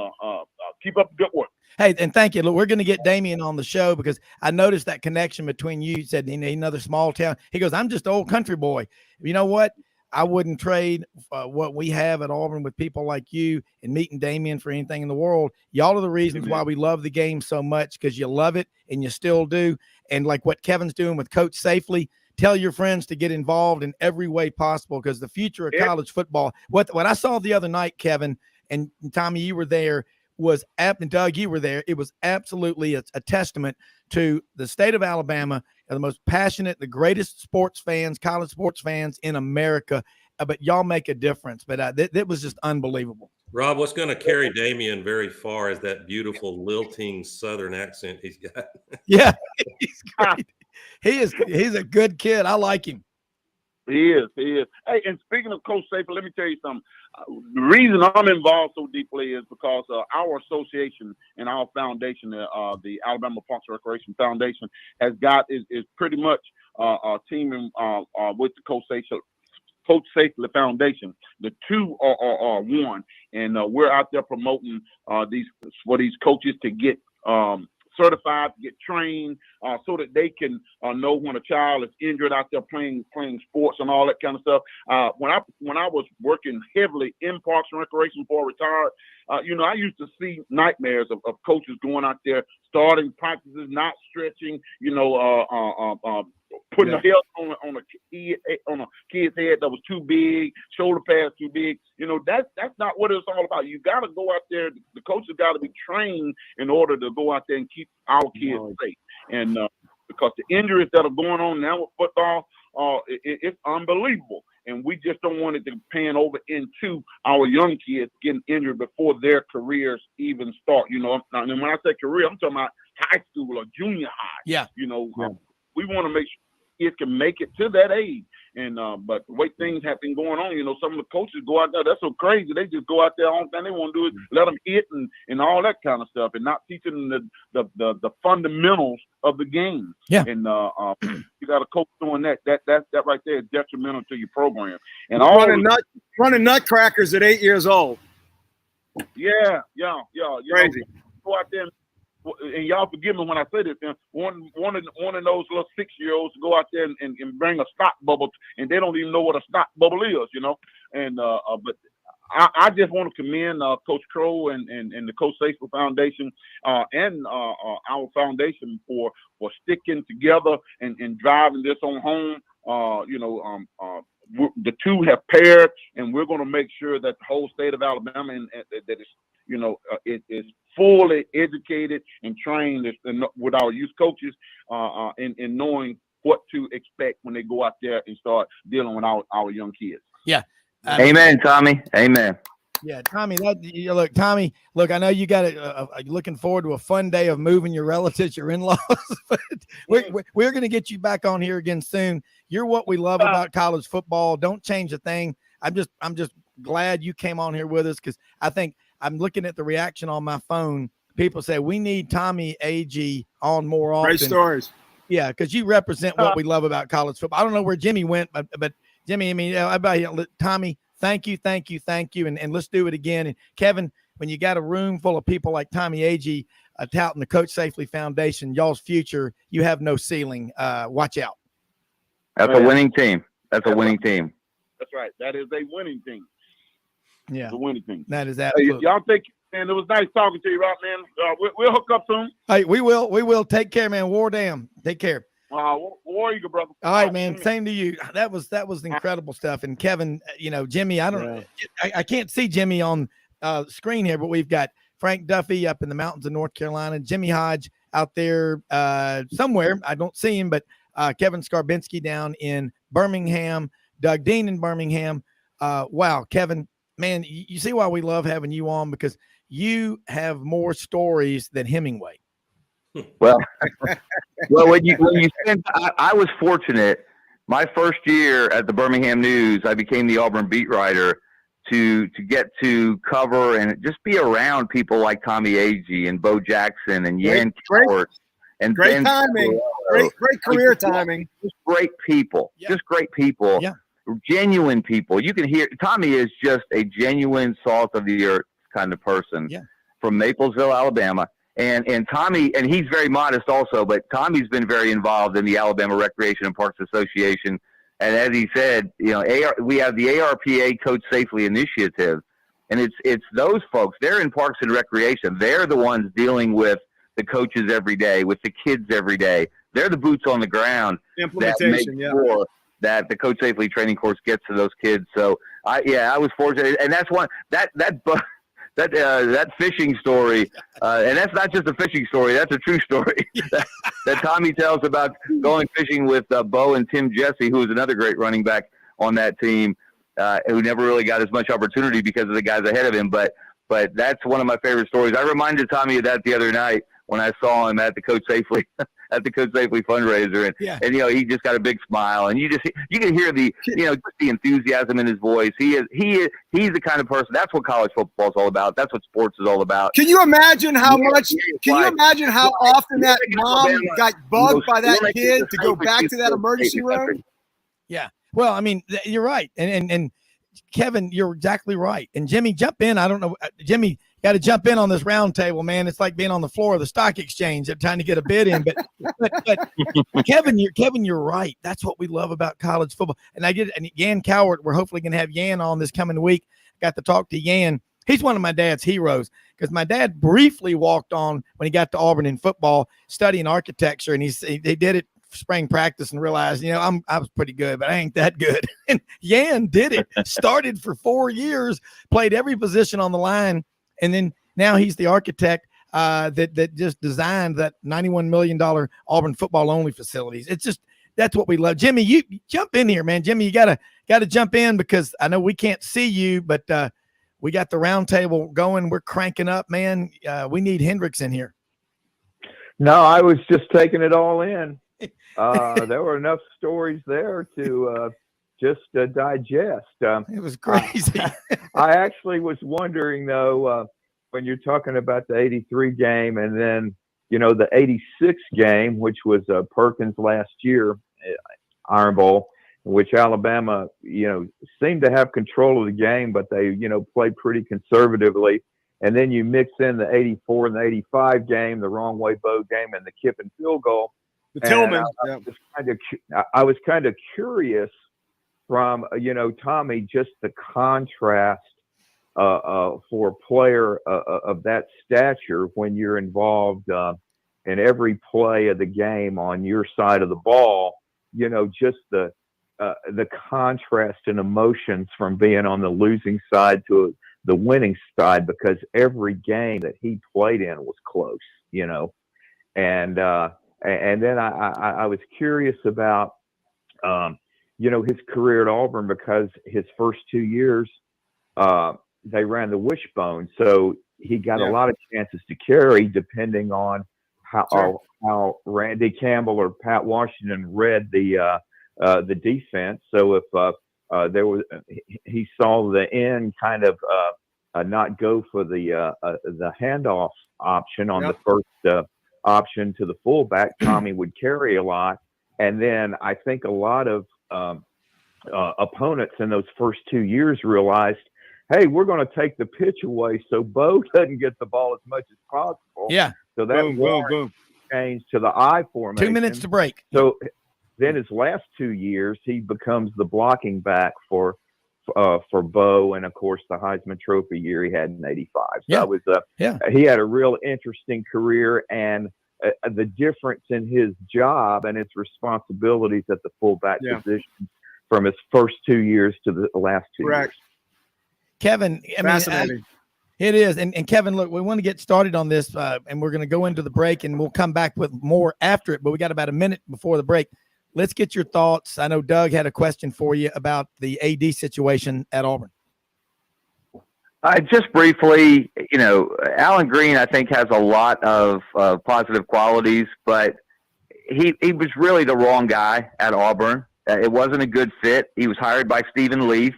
keep up the good work. Hey, and thank you. Look, we're going to get Damian on the show because I noticed that connection between you. You said in another small town. He goes, I'm just an old country boy. You know what? I wouldn't trade what we have at Auburn with people like you and meeting Damian for anything in the world. Y'all are the reasons why we love the game so much, because you love it and you still do. And like what Kevin's doing with Coach Safely, tell your friends to get involved in every way possible, because the future of college football, what I saw the other night, Kevin and Tommie, you were there, and Doug, you were there. It was absolutely a testament to the state of Alabama, the most passionate, the greatest sports fans, college sports fans in America. But y'all make a difference. But that was just unbelievable. Rob, what's going to carry Damian very far is that beautiful lilting Southern accent he's got. Yeah, he's great. He's a good kid. I like him. He is. Hey, and speaking of Coach Safely, let me tell you something. The reason I'm involved so deeply is because our association and our foundation, the Alabama Parks and Recreation Foundation, is pretty much teaming with the Coach Safely Foundation. The two are one, and we're out there promoting these coaches to get certified, to get trained, so that they can know when a child is injured out there playing sports and all that kind of stuff. When I was working heavily in Parks and Recreation before I retired, I used to see nightmares of coaches going out there, starting practices, not stretching, putting a help on a kid's head that was too big, shoulder pads too big. That's not what it's all about. You got to go out there. The coaches got to be trained in order to go out there and keep our kids safe. And because the injuries that are going on now with football, it's unbelievable. And we just don't want it to pan over into our young kids getting injured before their careers even start. And when I say career, I'm talking about high school or junior high. Yeah. We want to make sure kids can make it to that age. And but the way things have been going on, you know, some of the coaches go out there. That's so crazy. They just go out there. All thing they want to do is let them hit and all that kind of stuff, and not teaching them the fundamentals of the game. Yeah. And you got a coach doing that. That right there is detrimental to your program. And all running nutcrackers at 8 years old. Yeah. Crazy. Go out there. And y'all forgive me when I say this. One of those little 6-year-olds go out there and bring a stock bubble, and they don't even know what a stock bubble is, you know. And but I just want to commend Coach Crow and the Coach Safely Foundation and our foundation for sticking together and driving this on home. The two have paired, and we're going to make sure that the whole state of Alabama and that is, you know, it is fully educated and trained with our youth coaches in knowing what to expect when they go out there and start dealing with our young kids. Yeah. Amen, Tommie. Amen. Yeah, Tommie. Tommie. Look, I know you got looking forward to a fun day of moving your relatives, your in-laws. But we're going to get you back on here again soon. You're what we love about college football. Don't change a thing. I'm just glad you came on here with us, because I think I'm looking at the reaction on my phone. People say we need Tommie Agee on more often. Great stories. Yeah, because you represent what we love about college football. I don't know where Jimmy went, but Jimmy, I mean, Tommie, thank you. And let's do it again. And Kevin, when you got a room full of people like Tommie Agee touting the Coach Safely Foundation, y'all's future, you have no ceiling. Watch out. That's a winning team. That's a winning team. That's right. That is a winning team. Yeah. It's a winning team. That is absolutely. Y'all take care, man. It was nice talking to you, right, man? We'll hook up soon. Hey, we will. Take care, man. War damn. Take care. War Eagle, brother. All right, man. Same to you. That was incredible stuff. And Kevin, you know, Jimmy, I can't see Jimmy on screen here, but we've got Frank Duffy up in the mountains of North Carolina, Jimmy Hodge out there somewhere. I don't see him, but Kevin Scarbinsky down in Birmingham, Doug Dean in Birmingham. Wow, Kevin, man, you see why we love having you on, because you have more stories than Hemingway. Well, when you spend, I was fortunate. My first year at the Birmingham News, I became the Auburn beat writer to get to cover and just be around people like Tommie Agee and Bo Jackson and Yan Cowart and great Ben timing, Carroll. great career timing. Just great people, just great people, genuine people. You can hear Tommie is just a genuine salt of the earth kind of person from Maplesville, Alabama. And Tommie, and he's very modest also, but Tommie's been very involved in the Alabama Recreation and Parks Association. And as he said, you know, we have the ARPA Coach Safely Initiative, and it's those folks. They're in Parks and Recreation. They're the ones dealing with the coaches every day, with the kids every day. They're the boots on the ground implementation, that make sure that the Coach Safely training course gets to those kids. So I was fortunate, and that's one that fishing story, and that's not just a fishing story. That's a true story that Tommie tells about going fishing with Bo and Tim Jesse, who was another great running back on that team, who never really got as much opportunity because of the guys ahead of him. But that's one of my favorite stories. I reminded Tommie of that the other night when I saw him at the Coach Safely fundraiser, and you know, he just got a big smile, and you can hear the the enthusiasm in his voice. He's the kind of person. That's what college football is all about. That's what sports is all about. Can you imagine how much? Can you imagine how often that mom got bugged by that kid to go back to that emergency room? Yeah. Well, I mean, you're right, and Kevin, you're exactly right. And Jimmy, jump in. I don't know, Jimmy. Got to jump in on this round table, man. It's like being on the floor of the stock exchange trying to get a bid in. But Kevin, you're right. That's what we love about college football. And Yan Cowart, we're hopefully going to have Yan on this coming week. Got to talk to Yan. He's one of my dad's heroes, because my dad briefly walked on when he got to Auburn in football, studying architecture, and he did it spring practice and realized, I was pretty good, but I ain't that good. And Yan did it. Started for 4 years, played every position on the line. And then now he's the architect that just designed that $91 million Auburn football only facilities. It's just, that's what we love. Jimmy, you jump in here, man. Jimmy, you gotta jump in, because I know we can't see you, but we got the round table going. We're cranking up, man. We need Hendricks in here. No, I was just taking it all in. There were enough stories there to just digest. It was crazy. I actually was wondering, though, when you're talking about the 83 game and then, the 86 game, which was Perkins last year, Iron Bowl, in which Alabama, seemed to have control of the game, but they, played pretty conservatively. And then you mix in the 84 and the 85 game, the wrong way Bo game, and the kip and field goal. The Tillman. I was kind of curious from, Tommie, just the contrast for a player of that stature when you're involved in every play of the game on your side of the ball, just the contrast in emotions from being on the losing side to the winning side, because every game that he played in was close, and then I was curious about, his career at Auburn, because his first 2 years, they ran the wishbone. So he got a lot of chances to carry depending on how Randy Campbell or Pat Washington read the defense. So if he saw the end kind of not go for the handoff option on the first option to the fullback, Tommie would carry a lot. And then I think a lot of opponents in those first 2 years realized, hey, we're going to take the pitch away so Bo doesn't get the ball as much as possible. Yeah. So that boom. Changed to the I formation. 2 minutes to break. So then his last 2 years, he becomes the blocking back for Bo, and of course the Heisman Trophy year he had in '85. So he had a real interesting career, and the difference in his job and his responsibilities at the fullback position from his first 2 years to the last 2 years. Kevin, Fascinating. It is. And Kevin, look, we want to get started on this, and we're going to go into the break, and we'll come back with more after it, but we got about a minute before the break. Let's get your thoughts. I know Doug had a question for you about the AD situation at Auburn. Just briefly, Alan Green, I think, has a lot of positive qualities, but he was really the wrong guy at Auburn. It wasn't a good fit. He was hired by Stephen Leaf,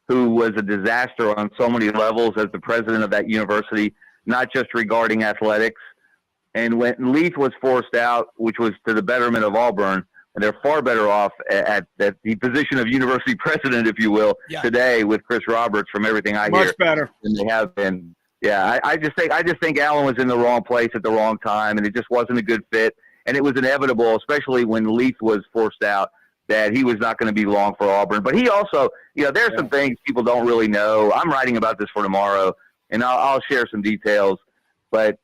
who was a disaster on so many levels as the president of that university, not just regarding athletics. And when Leaf was forced out, which was to the betterment of Auburn, and they're far better off at the position of university president, if you will, today with Chris Roberts, from everything I hear. Much better than they have been. Yeah, I just think Allen was in the wrong place at the wrong time, and it just wasn't a good fit. And it was inevitable, especially when Leaf was forced out, that he was not going to be long for Auburn. But he also, there's some things people don't really know. I'm writing about this for tomorrow, and I'll share some details. But,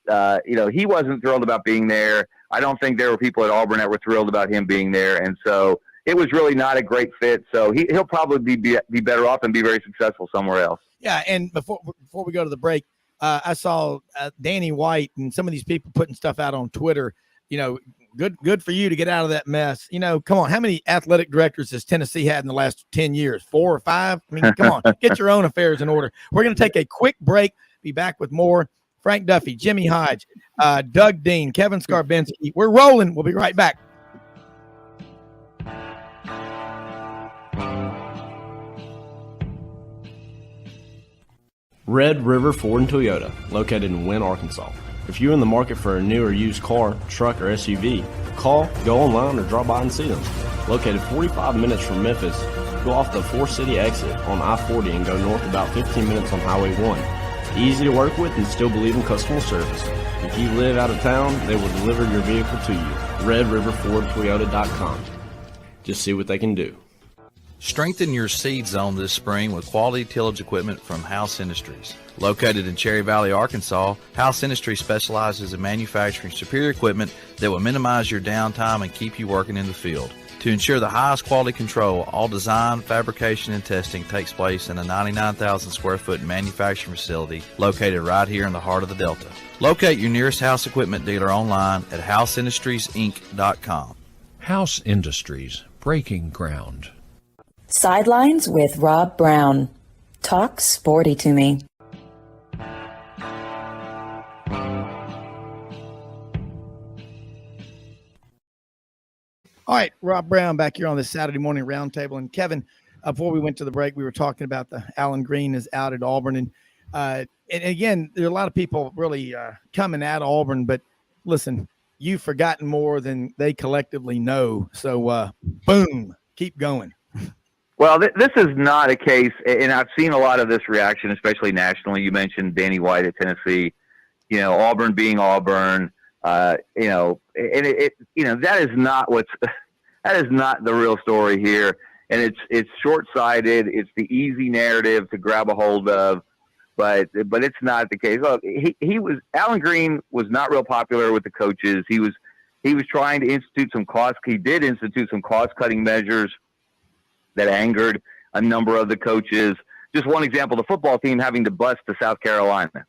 he wasn't thrilled about being there. I don't think there were people at Auburn that were thrilled about him being there. And so it was really not a great fit. So he'll probably be better off and be very successful somewhere else. Yeah, and before we go to the break, I saw Danny White and some of these people putting stuff out on Twitter. Good for you to get out of that mess. Come on, how many athletic directors has Tennessee had in the last 10 years? 4 or 5? I mean, come on, get your own affairs in order. We're going to take a quick break. Be back with more. Frank Duffy, Jimmy Hodge, Doug Dean, Kevin Scarbinsky. We're rolling. We'll be right back. Red River Ford and Toyota, located in Wynne, Arkansas. If you're in the market for a new or used car, truck, or SUV, call, go online, or drop by and see them. Located 45 minutes from Memphis, go off the 4-city exit on I-40 and go north about 15 minutes on Highway 1. Easy to work with and still believe in customer service. If you live out of town, they will deliver your vehicle to you. RedRiverFordToyota.com. Just see what they can do. Strengthen your seed zone this spring with quality tillage equipment from House Industries. Located in Cherry Valley, Arkansas, House Industries specializes in manufacturing superior equipment that will minimize your downtime and keep you working in the field. To ensure the highest quality control, all design, fabrication, and testing takes place in a 99,000 square foot manufacturing facility located right here in the heart of the Delta. Locate your nearest House equipment dealer online at houseindustriesinc.com. House Industries, breaking ground. Sidelines with Rob Brown. Talk sporty to me. All right, Rob Brown back here on this Saturday morning roundtable. And Kevin, before we went to the break, we were talking about the Alan Green is out at Auburn. And again, there are a lot of people really coming at Auburn, but listen, you've forgotten more than they collectively know. So, boom, keep going. Well, this is not a case, and I've seen a lot of this reaction, especially nationally. You mentioned Danny White at Tennessee, Auburn being Auburn, and that is not that is not the real story here. And it's short-sighted. It's the easy narrative to grab a hold of, but it's not the case. Look, Alan Green was not real popular with the coaches. He was trying to institute some cost-cutting measures that angered a number of the coaches. Just one example, the football team having to bus to South Carolina.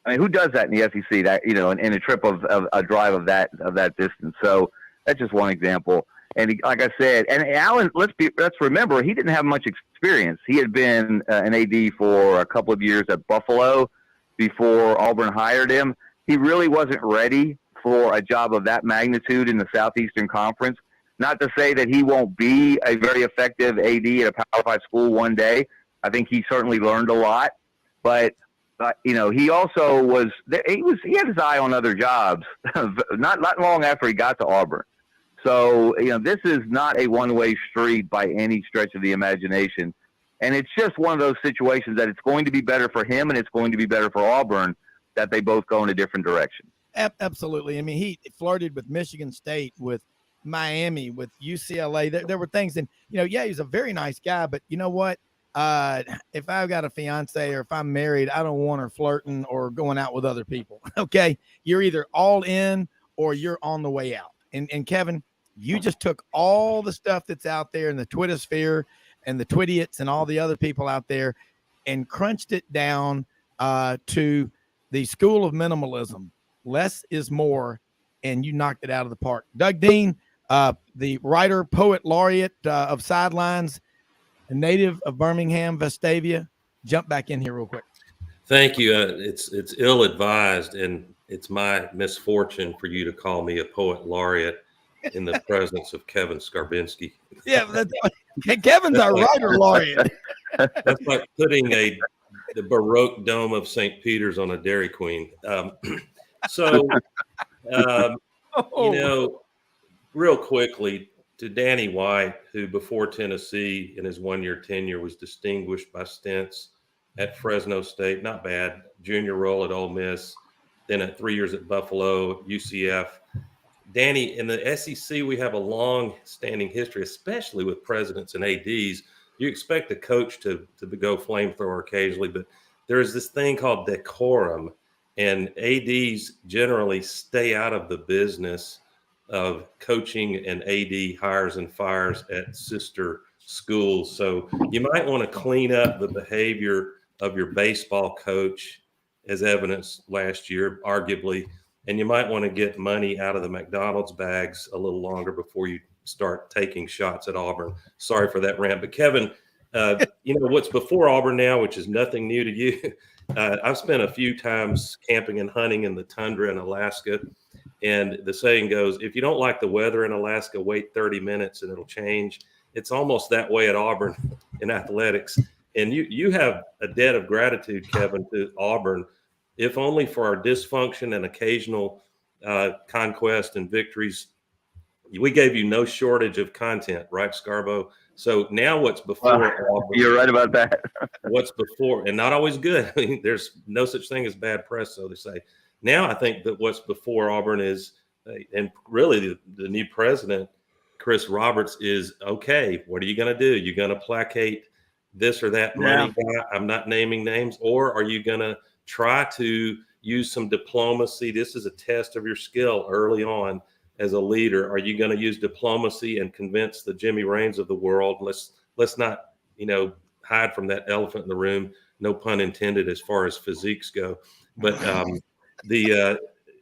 I mean, who does that in the SEC? That in a trip of a drive of that distance. So that's just one example. And like I said, and Alan, let's remember, he didn't have much experience. He had been an AD for a couple of years at Buffalo before Auburn hired him. He really wasn't ready for a job of that magnitude in the Southeastern Conference. Not to say that he won't be a very effective AD at a Power 5 school one day. I think he certainly learned a lot, but he also he had his eye on other jobs not long after he got to Auburn. So, this is not a one-way street by any stretch of the imagination. And it's just one of those situations that it's going to be better for him and it's going to be better for Auburn that they both go in a different direction. Absolutely. I mean, he flirted with Michigan State, with Miami, with UCLA. There were things, and he's a very nice guy, but you know what? If I've got a fiance or if I'm married, I don't want her flirting or going out with other people. Okay, you're either all in or you're on the way out. And Kevin, you just took all the stuff that's out there in the Twitter sphere and the Twidiots and all the other people out there and crunched it down to the school of minimalism. Less is more, and you knocked it out of the park. Doug Dean, the writer, poet laureate of Sidelines, a native of Birmingham, Vestavia, jump back in here real quick. Thank you. It's ill-advised, and it's my misfortune for you to call me a poet laureate in the presence of Kevin Scarbinsky. Yeah, Kevin's our writer laureate. That's like putting the Baroque dome of St. Peter's on a Dairy Queen. Real quickly, to Danny White, who before Tennessee in his one-year tenure was distinguished by stints at Fresno State, not bad, junior role at Ole Miss, then at 3 years at Buffalo, UCF. Danny, in the SEC, we have a long-standing history, especially with presidents and ADs. You expect a coach to go flamethrower occasionally, but there is this thing called decorum, and ADs generally stay out of the business of coaching and AD hires and fires at sister schools. So you might want to clean up the behavior of your baseball coach, as evidenced last year, arguably, and you might want to get money out of the McDonald's bags a little longer before you start taking shots at Auburn. Sorry for that rant, but Kevin, what's before Auburn now, which is nothing new to you. I've spent a few times camping and hunting in the tundra in Alaska. And the saying goes, if you don't like the weather in Alaska, wait 30 minutes and it'll change. It's almost that way at Auburn in athletics. And you have a debt of gratitude, Kevin, to Auburn, if only for our dysfunction and occasional conquest and victories. We gave you no shortage of content, right, Scarbo? So now what's before Auburn? You're right about that. What's before, and not always good. I mean, there's no such thing as bad press, so to say. Now I think that what's before Auburn is, and really the new president, Chris Roberts, is, okay, what are you going to do? You're going to placate this or that money guy? I'm not naming names. Or are you going to try to use some diplomacy? This is a test of your skill early on as a leader. Are you going to use diplomacy and convince the Jimmy Raines of the world? Let's not, hide from that elephant in the room. No pun intended as far as physiques go. But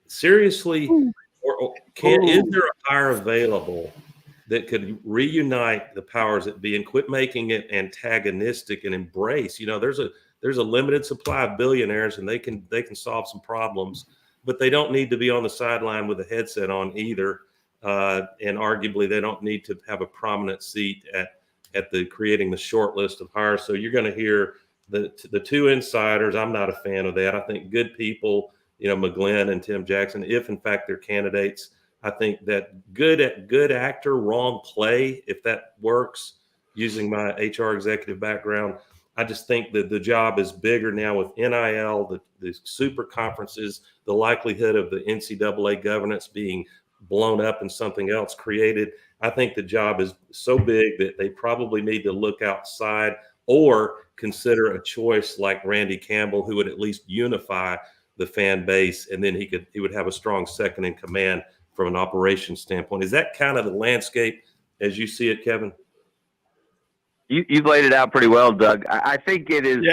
seriously, is there a hire available that could reunite the powers that be and quit making it antagonistic and embrace? There's a limited supply of billionaires, and they can solve some problems, but they don't need to be on the sideline with a headset on either. and arguably they don't need to have a prominent seat at the creating the short list of hires. So you're going to hear the two insiders. I'm not a fan of that. I think good people, McGlynn and Tim Jackson, if in fact they're candidates, I think that good actor, wrong play, if that works, using my HR executive background. I just think that the job is bigger now with NIL, the super conferences, the likelihood of the NCAA governance being blown up and something else created. I think the job is so big that they probably need to look outside or consider a choice like Randy Campbell, who would at least unify the fan base, and then he would have a strong second in command from an operations standpoint. Is that kind of the landscape as you see it, Kevin? You've laid it out pretty well, Doug. I think it is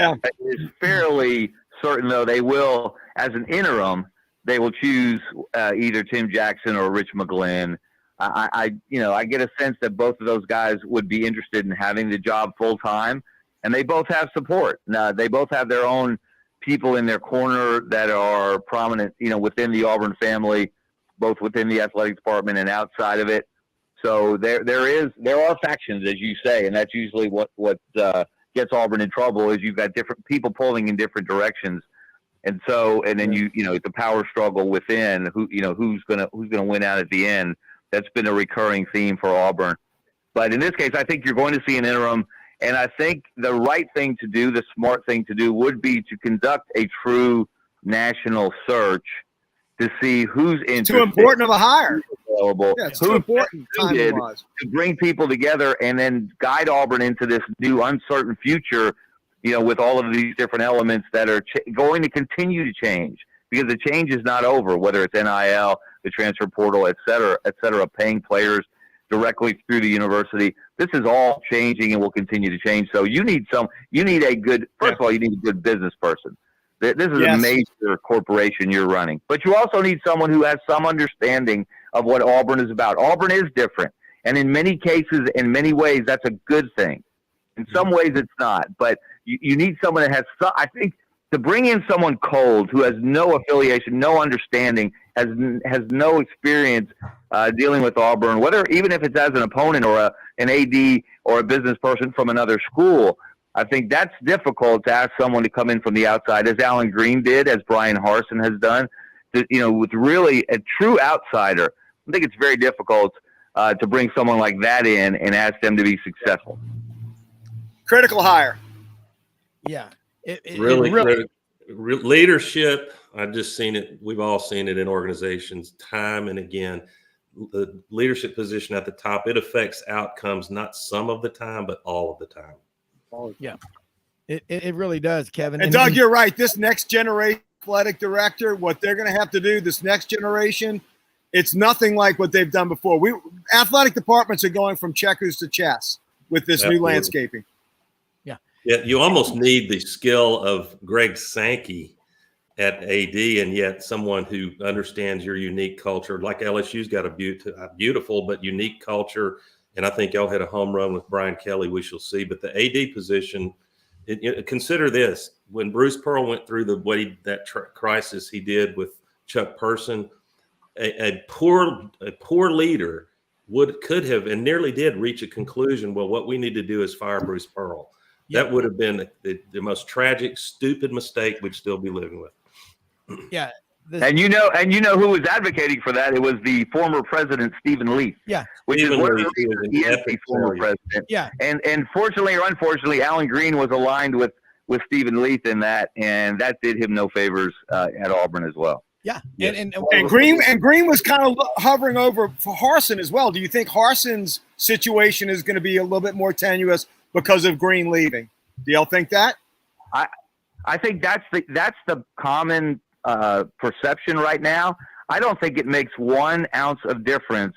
fairly certain, though, they will, as an interim, they will choose either Tim Jackson or Rich McGlynn. I get a sense that both of those guys would be interested in having the job full time, and they both have support. Now, they both have their own people in their corner that are prominent, within the Auburn family, both within the athletic department and outside of it. So there are factions, as you say, and that's usually what gets Auburn in trouble is you've got different people pulling in different directions, and then the power struggle within who's gonna win out at the end. That's been a recurring theme for Auburn. But in this case, I think you're going to see an interim, and I think the right thing to do, the smart thing to do, would be to conduct a true national search to see who's interested. Too important of a hire. Available. Yeah, it's too important to bring people together and then guide Auburn into this new uncertain future, with all of these different elements that are going to continue to change, because the change is not over, whether it's NIL, the transfer portal, et cetera, paying players directly through the university. This is all changing and will continue to change. So you need a good business person. This is a major corporation you're running, but you also need someone who has some understanding of what Auburn is about. Auburn is different, and in many cases, in many ways, that's a good thing. In some ways, it's not, but you need someone that has I think to bring in someone cold who has no affiliation, no understanding, has no experience dealing with Auburn, even if it's as an opponent or an AD or a business person from another school. I think that's difficult to ask someone to come in from the outside, as Alan Green did, as Brian Harsin has done. With really a true outsider, I think it's very difficult to bring someone like that in and ask them to be successful. Critical hire. Yeah. Really critical. Leadership, I've just seen it. We've all seen it in organizations time and again. The leadership position at the top, it affects outcomes, not some of the time, but all of the time. Yeah, it really does, Kevin. And Doug, you're right. This next generation athletic director, what they're going to have to do, this next generation, it's nothing like what they've done before. Athletic departments are going from checkers to chess with this new landscaping. Yeah, you almost need the skill of Greg Sankey at AD, and yet someone who understands your unique culture. Like LSU's got a beautiful but unique culture. And I think y'all had a home run with Brian Kelly. We shall see. But the AD position, consider this: when Bruce Pearl went through that crisis he did with Chuck Person, a poor leader could have and nearly did reach a conclusion. Well, what we need to do is fire Bruce Pearl. That would have been the most tragic, stupid mistake we'd still be living with. Yeah. And you know who was advocating for that? It was the former president, Stephen Leaf. Yeah. Which Stephen is one Leaf, of the reasons he is the former president. Yeah. And fortunately or unfortunately, Alan Green was aligned with Stephen Leaf in that, and that did him no favors at Auburn as well. Yeah. Yes. And Green was kind of hovering over for Harsin as well. Do you think Harsin's situation is going to be a little bit more tenuous because of Green leaving? Do y'all think that? I think that's the common perception right now. I don't think it makes 1 ounce of difference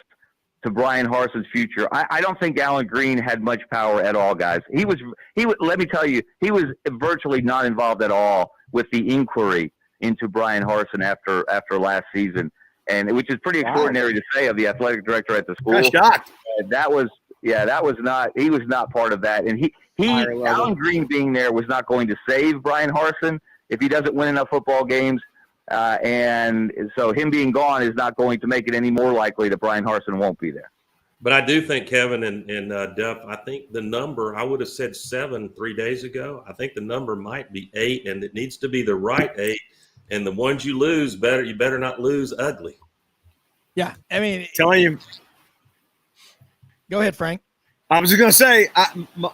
to Brian Harsin's future. I don't think Alan Green had much power at all, guys. He was. Let me tell you, he was virtually not involved at all with the inquiry into Brian Harsin after last season, and which is pretty extraordinary to say of the athletic director at the school. I'm shocked. That was not. He was not part of that, and Alan Green being there was not going to save Brian Harsin if he doesn't win enough football games. And so him being gone is not going to make it any more likely that Brian Harsin won't be there. But I do think Kevin and Duff, I think the number, I would have said 7 3 days ago. I think the number might be 8, and it needs to be the right 8. And the ones you lose, you better not lose ugly. Yeah, I mean, Telling you. Go ahead, Frank. I was just going to say,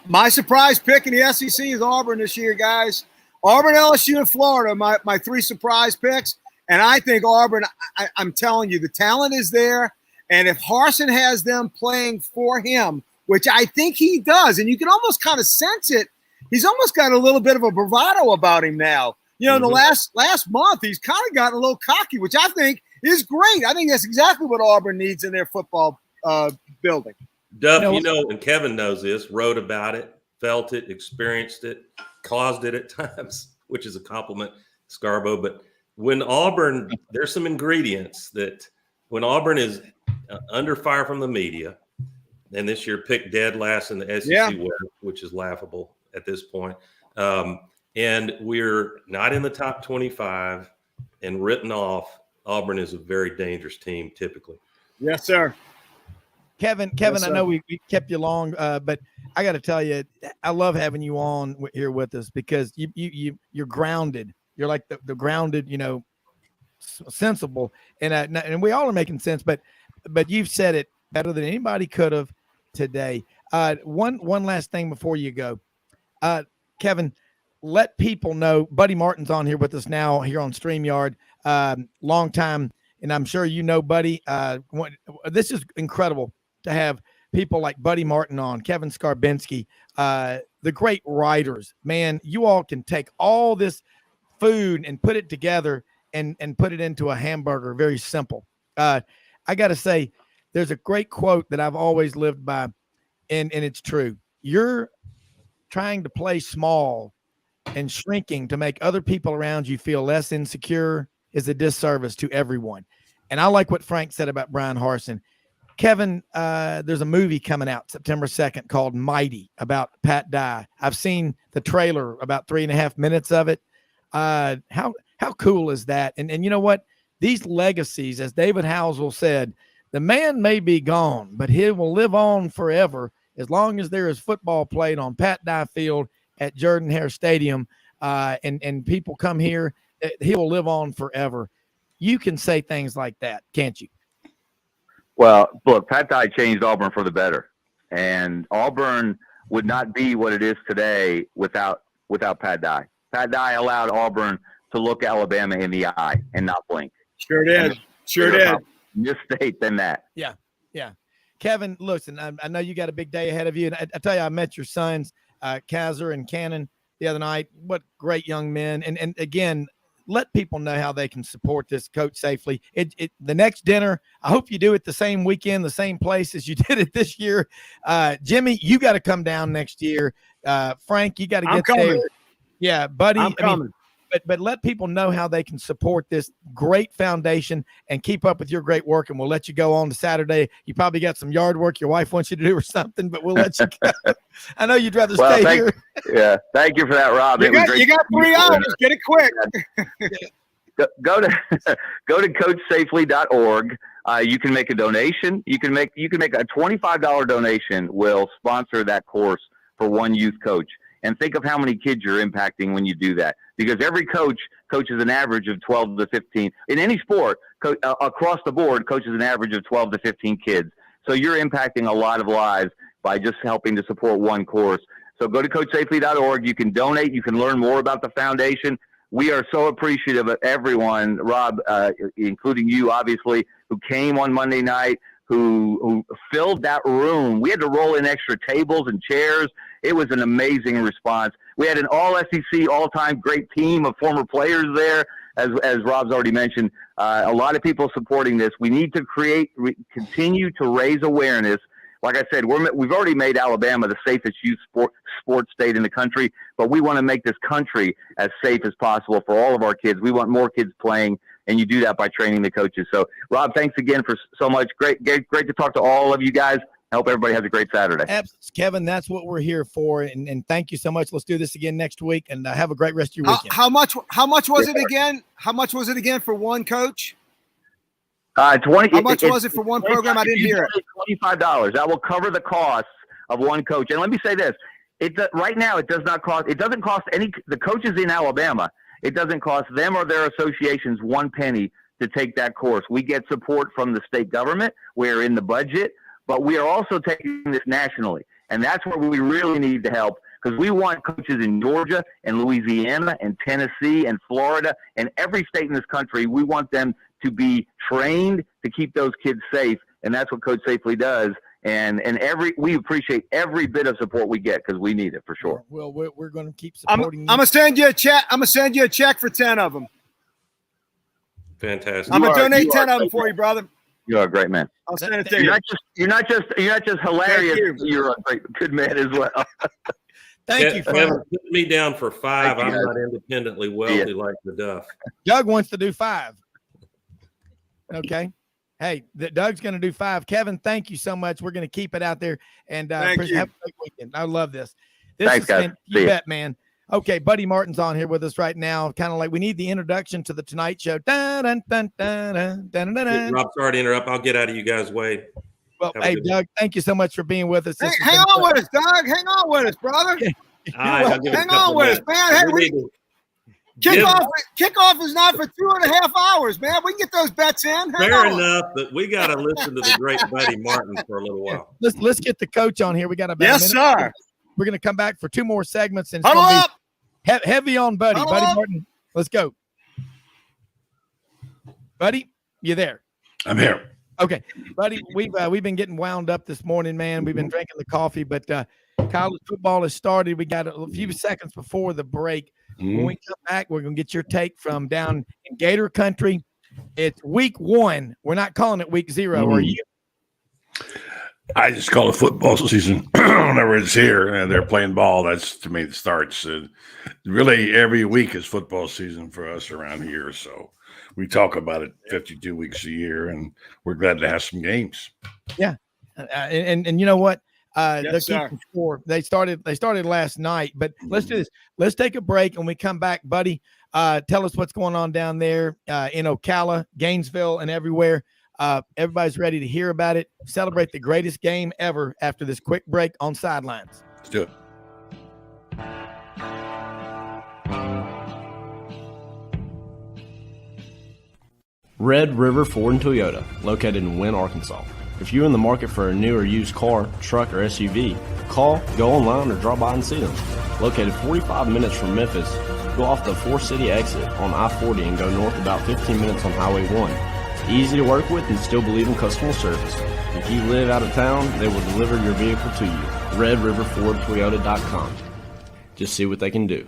my surprise pick in the SEC is Auburn this year, guys. Auburn, LSU, and Florida, my 3 surprise picks. And I think Auburn, I'm telling you, the talent is there. And if Harsin has them playing for him, which I think he does, and you can almost kind of sense it, he's almost got a little bit of a bravado about him now. You know, in the last month, he's kind of gotten a little cocky, which I think is great. I think that's exactly what Auburn needs in their football building. Duff, and Kevin knows this, wrote about it, felt it, experienced it, caused it at times, which is a compliment, Scarbo. But when Auburn, there's some ingredients that when Auburn is under fire from the media, and this year picked dead last in the SEC West, which is laughable at this point, and we're not in the top 25 and written off, Auburn is a very dangerous team typically. Yes, sir. Kevin, Yes, I know we kept you long, but I got to tell you, I love having you on here with us because you're grounded. You're like the grounded, sensible, and we all are making sense. But you've said it better than anybody could have today. One last thing before you go, Kevin, let people know. Buddy Martin's on here with us now here on StreamYard, long time, and I'm sure you know Buddy. This is incredible to have people like Buddy Martin on, Kevin Scarbinsky, the great writers. Man, you all can take all this food and put it together and put it into a hamburger. Very simple. I got to say, there's a great quote that I've always lived by, and it's true. You're trying to play small and shrinking to make other people around you feel less insecure is a disservice to everyone. And I like what Frank said about Brian Harsin. Kevin, there's a movie coming out September 2nd called Mighty about Pat Dye. I've seen the trailer, about 3.5 minutes of it. How cool is that? And you know what? These legacies, as David Housel said, the man may be gone, but he will live on forever as long as there is football played on Pat Dye Field at Jordan-Hare Stadium, and people come here. He will live on forever. You can say things like that, can't you? Well, look, Pat Dye changed Auburn for the better, and Auburn would not be what it is today without Pat Dye. Pat Dye allowed Auburn to look Alabama in the eye and not blink. Sure did. Sure did. Misstate than that. Yeah. Kevin, listen, I know you got a big day ahead of you, and I tell you, I met your sons, Kaiser and Cannon, the other night. What great young men! And again, let people know how they can support this Coach Safely. The next dinner, I hope you do it the same weekend, the same place as you did it this year. Jimmy, you got to come down next year. Frank, you got to get there. Yeah, buddy. I'm coming. But let people know how they can support this great foundation and keep up with your great work. And we'll let you go on to Saturday. You probably got some yard work your wife wants you to do or something, but we'll let you go. I know you'd rather stay here. Yeah, thank you for that, Rob. You got 3 hours. Get it quick. Go to coachsafely.org. You can make a donation. You can make a $25 donation. Will sponsor that course for one youth coach. And think of how many kids you're impacting when you do that. Because every coach coaches an average of 12 to 15. In any sport, across the board, coaches an average of 12 to 15 kids. So you're impacting a lot of lives by just helping to support one course. So go to coachsafely.org. You can donate. You can learn more about the foundation. We are so appreciative of everyone, Rob, including you, obviously, who came on Monday night, who filled that room. We had to roll in extra tables and chairs. It was an amazing response. We had an all-SEC, all-time great team of former players there, as Rob's already mentioned. A lot of people supporting this. We need to continue to raise awareness. Like I said, we've already made Alabama the safest youth sports state in the country, but we want to make this country as safe as possible for all of our kids. We want more kids playing, and you do that by training the coaches. So, Rob, thanks again for so much. Great to talk to all of you guys. I hope everybody has a great Saturday. Kevin, that's what we're here for. And thank you so much. Let's do this again next week, and have a great rest of your weekend. How much was it again? How much was it again for one coach? 20. How much was it for one program? I didn't hear it. $25. That will cover the costs of one coach. And let me say this: right now it does not cost. It doesn't cost the coaches in Alabama. It doesn't cost them or their associations one penny to take that course. We get support from the state government. We're in the budget, but we are also taking this nationally, and that's where we really need the help, because we want coaches in Georgia and Louisiana and Tennessee and Florida and every state in this country. We want them to be trained to keep those kids safe, and that's what Coach Safely does. And we appreciate every bit of support we get, because we need it for sure. Well, we're going to keep supporting. I'm gonna send you a check. I'm gonna send you a check for 10 of them. Fantastic. I'm gonna donate 10 of them for you, brother. You are a great man. I'll send it to you. You're not just hilarious. You're a good man as well. Thank you, Kevin. Frank. Put me down for 5. Thank I'm you, not independently wealthy like the Duff. Doug wants to do 5. Okay. Hey, Doug's going to do 5. Kevin, thank you so much. We're going to keep it out there, and have a great weekend. I love this. Thanks, guys. You bet, man. Okay, Buddy Martin's on here with us right now. Kind of like we need the introduction to the Tonight Show. Dun, dun, dun, dun, dun, dun, dun. Rob, sorry to interrupt. I'll get out of you guys' way. Well, hey, Doug, thank you so much for being with us. Hey, hang on with us, Doug. Hang on with us, brother. Hang on with us, man. Hey, kickoff is not for 2.5 hours, man. We can get those bets in. Fair enough, but we got to listen to the great Buddy Martin for a little while. Let's get the coach on here. We got about yes, a minute. Sir. We're going to come back for 2 more segments, and Huddle up. Heavy on Buddy. Huddle Buddy up. Martin, let's go. Buddy, you there? I'm here. Okay, Buddy, we've been getting wound up this morning, man. We've been drinking the coffee, but college football has started. We got a few seconds before the break. When we come back, we're going to get your take from down in Gator Country. It's week 1. We're not calling it week 0. Are you? I just call it football season whenever it's here and they're playing ball. That's, to me, it starts. Really, every week is football season for us around here. So we talk about it 52 weeks a year, and we're glad to have some games. Yeah, and you know what? Yes, They're keeping score. They started last night, but let's do this. Let's take a break, and we come back, Buddy. Tell us what's going on down there in Ocala, Gainesville, and everywhere. Everybody's ready to hear about it. Celebrate the greatest game ever after this quick break on Sidelines. Let's do it. Red River Ford and Toyota, located in Wynne, Arkansas. If you're in the market for a new or used car, truck, or SUV, call, go online, or drop by and see them. Located 45 minutes from Memphis, go off the 4-city exit on I-40 and go north about 15 minutes on Highway 1. Easy to work with and still believe in customer service. If you live out of town, they will deliver your vehicle to you. RedRiverFordToyota.com. Just see what they can do.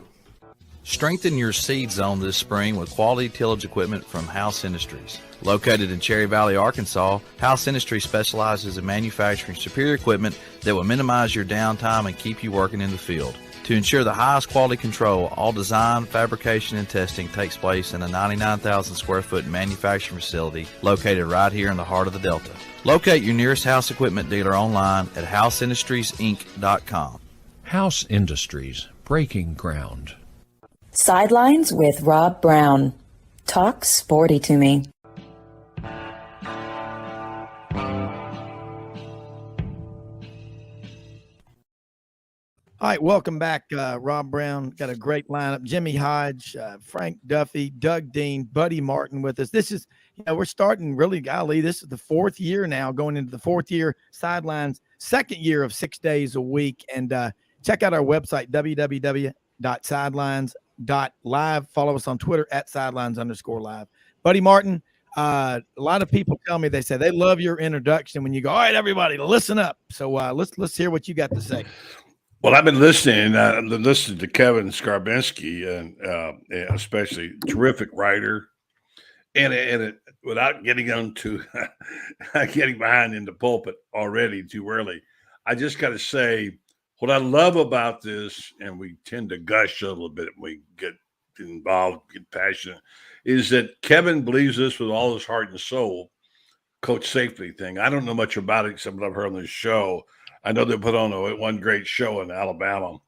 Strengthen your seed zone this spring with quality tillage equipment from House Industries. Located in Cherry Valley, Arkansas, House Industries specializes in manufacturing superior equipment that will minimize your downtime and keep you working in the field. To ensure the highest quality control, all design, fabrication, and testing takes place in a 99,000 square foot manufacturing facility located right here in the heart of the Delta. Locate your nearest House equipment dealer online at houseindustriesinc.com. House Industries, breaking ground. Sidelines with Rob Brown. Talk sporty to me. All right, welcome back, Rob Brown. Got a great lineup. Jimmy Hodge, Frank Duffy, Doug Dean, Buddy Martin with us. This is, we're starting really, golly, this is the 4th year now, going into the 4th year, Sidelines, 2nd year of 6 days a week. And check out our website, www.sidelines.live. Follow us on Twitter at sidelines_live. Buddy Martin, a lot of people tell me, they say they love your introduction when you go, all right, everybody, listen up. So let's hear what you got to say. Well, I've been listening. I've been listening to Kevin Scarbinsky, and especially terrific writer. And without getting onto getting behind in the pulpit already too early, I just got to say what I love about this, and we tend to gush a little bit when we get involved, get passionate, is that Kevin believes this with all his heart and soul. coach safety thing. I don't know much about it except what I've heard on the show. I know they put on one great show in Alabama,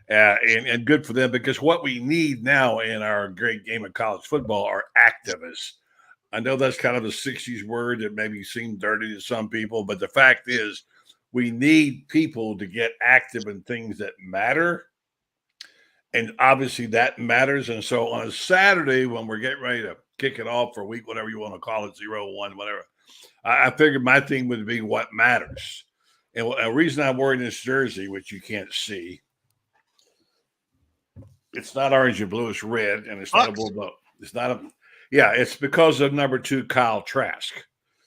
and good for them, because what we need now in our great game of college football are activists. I know that's kind of a 60s word that maybe seemed dirty to some people, but the fact is we need people to get active in things that matter. And obviously that matters. And so on a Saturday, when we're getting ready to kick it off for a week, whatever you want to call it, 0-1, whatever, I figured my thing would be what matters. And a reason I'm wearing this jersey, which you can't see, it's not orange and blue, it's red, and it's not a bulldog. It's not a – yeah, it's because of number 2, Kyle Trask.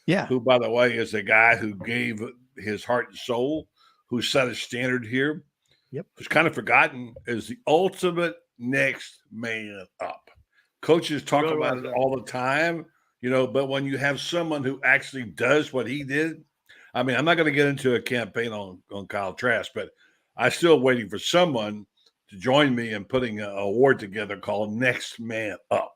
Yeah. Who, by the way, is the guy who gave his heart and soul, who set a standard here. Yep. Who's kind of forgotten, is the ultimate next man up. Coaches talk about it all the time, but when you have someone who actually does what he did, I mean, I'm not going to get into a campaign on Kyle Trask, but I'm still waiting for someone to join me in putting an award together called Next Man Up.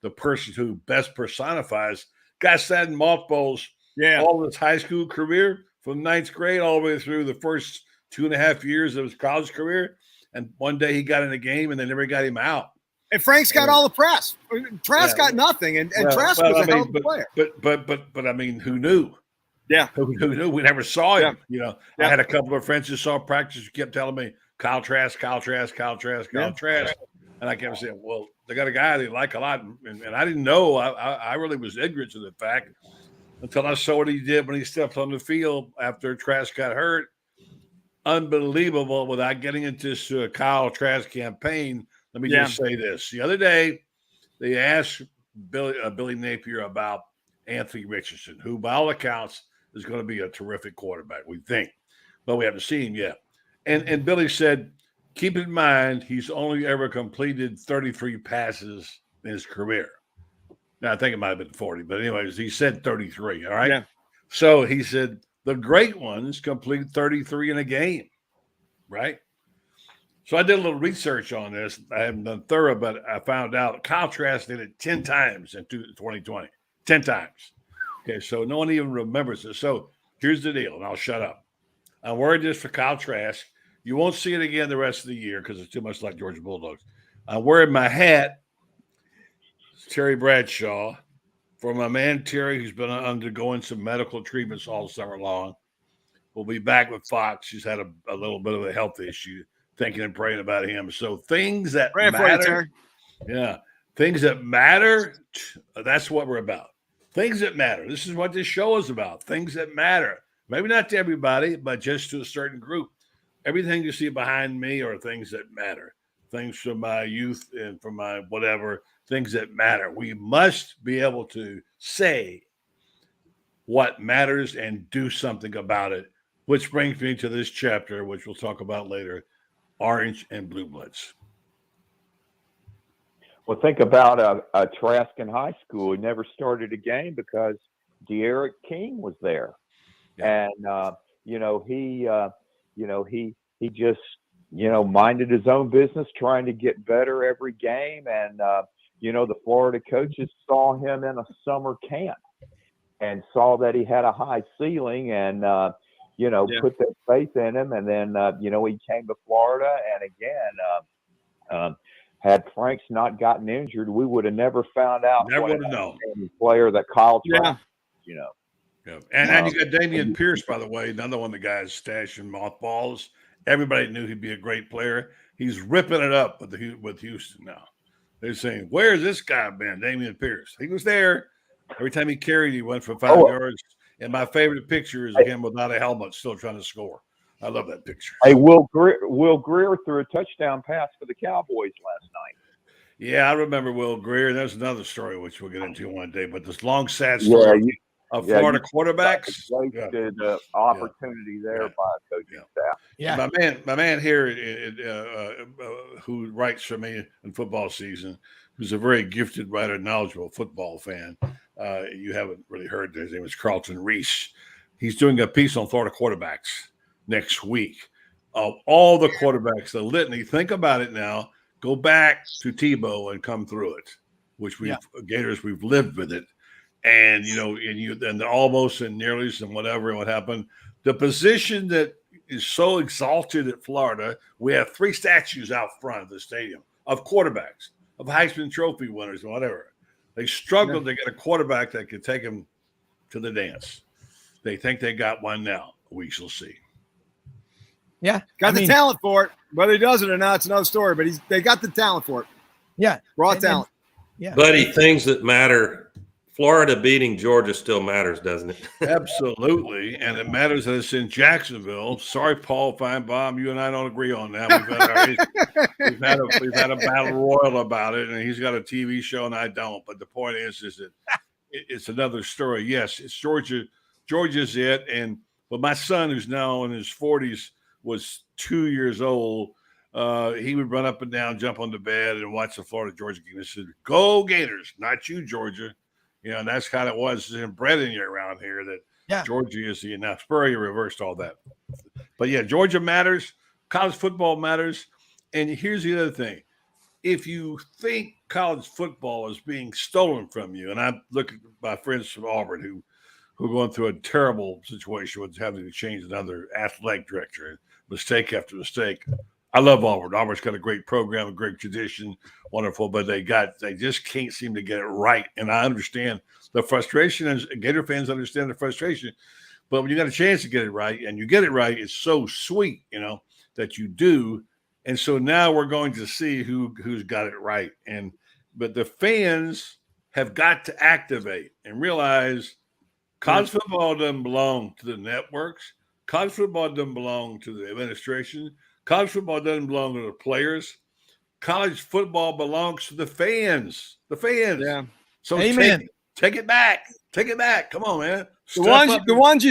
The person who best personifies, guy sat in mothballs all of his high school career from 9th grade all the way through the first 2.5 years of his college career. And one day he got in a game and they never got him out. And Frank's got all the press. Trask got nothing. And Trask was a hell of a player. But I mean, who knew? Yeah. Who knew? We never saw him. I had a couple of friends who saw practice who kept telling me, Kyle Trask. And I kept saying, well, they got a guy they like a lot. And I didn't know. I really was ignorant to the fact until I saw what he did when he stepped on the field after Trask got hurt. Unbelievable. Without getting into this Kyle Trask campaign, let me just say this. The other day, they asked Billy Napier about Anthony Richardson, who by all accounts is going to be a terrific quarterback, we think. But we haven't seen him yet. And Billy said, keep in mind, he's only ever completed 33 passes in his career. Now, I think it might have been 40, but anyways, he said 33, all right? Yeah. So he said, the great ones complete 33 in a game, right? So I did a little research on this. I haven't done thorough, but I found out Kyle Trask did it 10 times in 2020. 10 times. Okay, so no one even remembers it. So here's the deal, and I'll shut up. I'm worried this for Kyle Trask. You won't see it again the rest of the year because it's too much like Georgia Bulldogs. I'm wearing my hat, Terry Bradshaw, for my man Terry, who's been undergoing some medical treatments all summer long. We'll be back with Fox. He's had a little bit of a health issue, thinking and praying about him. So things that matter. Things that matter, that's what we're about. Things that matter. This is what this show is about. Things that matter. Maybe not to everybody, but just to a certain group. Everything you see behind me are things that matter. Things from my youth and from my whatever, things that matter. We must be able to say what matters and do something about it, which brings me to this chapter, which we'll talk about later, Orange and Blue Bloods. Well, think about a Trask in high school. He never started a game because De'Eric King was there. Yeah. And, he just, minded his own business, trying to get better every game. And, the Florida coaches saw him in a summer camp and saw that he had a high ceiling and, put their faith in him. And then, he came to Florida. And again, had Franks not gotten injured, we would have never found out. Never would have known. Player that Kyle Trask, Yeah. And you got Damian Pierce, by the way, another one of the guys stashing mothballs. Everybody knew he'd be a great player. He's ripping it up with Houston now. They're saying, where's this guy been, Damian Pierce? He was there. Every time he carried, he went for 5 yards. And my favorite picture is him without a helmet, still trying to score. I love that picture. Hey, Will Greer threw a touchdown pass for the Cowboys last night. Yeah, I remember Will Greer. There's another story which we'll get into one day. But this long, sad story of Florida quarterbacks. Wasted opportunity there by coaching staff. Yeah, my man here who writes for me in football season, who's a very gifted writer, knowledgeable football fan. You haven't really heard his name is Carlton Reese. He's doing a piece on Florida quarterbacks next week. Of all the quarterbacks, the litany, think about it now. Go back to Tebow and come through it, which Gators, we've lived with it. and and the almost and nearlys and whatever and what happened. The position that is so exalted at Florida, we have 3 statues out front of the stadium of quarterbacks, of Heisman Trophy winners and whatever. They struggled to get a quarterback that could take them to the dance. They think they got one now. We shall see. Yeah, got the talent for it. Whether he does it or not, it's another story. But they got the talent for it. Yeah, raw talent. Yeah, buddy. Things that matter. Florida beating Georgia still matters, doesn't it? Absolutely, and it matters that it's in Jacksonville. Sorry, Paul Feinbaum, you and I don't agree on that. We've had a battle royal about it, and he's got a TV show, and I don't. But the point is that it's another story. Yes, it's Georgia. Georgia's it, but my son, who's now in his 40s, was 2 years old. He would run up and down, jump on the bed, and watch the Florida-Georgia game. He said, "Go Gators, not you, Georgia." And that's kind of was bred in you around here that Georgia is the now Spurrier reversed all that. But yeah, Georgia matters, college football matters. And here's the other thing. If you think college football is being stolen from you, and I look at my friends from Auburn who are going through a terrible situation with having to change another athletic director, mistake after mistake. I love Auburn. Auburn's got a great program, a great tradition, wonderful, but they just can't seem to get it right. And I understand the frustration, and Gator fans understand the frustration. But when you got a chance to get it right, and you get it right, it's so sweet, that you do. And so now we're going to see who's got it right. But the fans have got to activate and realize college football doesn't belong to the networks. College football doesn't belong to the administration. College football doesn't belong to the players. College football belongs to the fans. The fans. Yeah. So Amen. Take it back. Take it back. Come on, man. The ones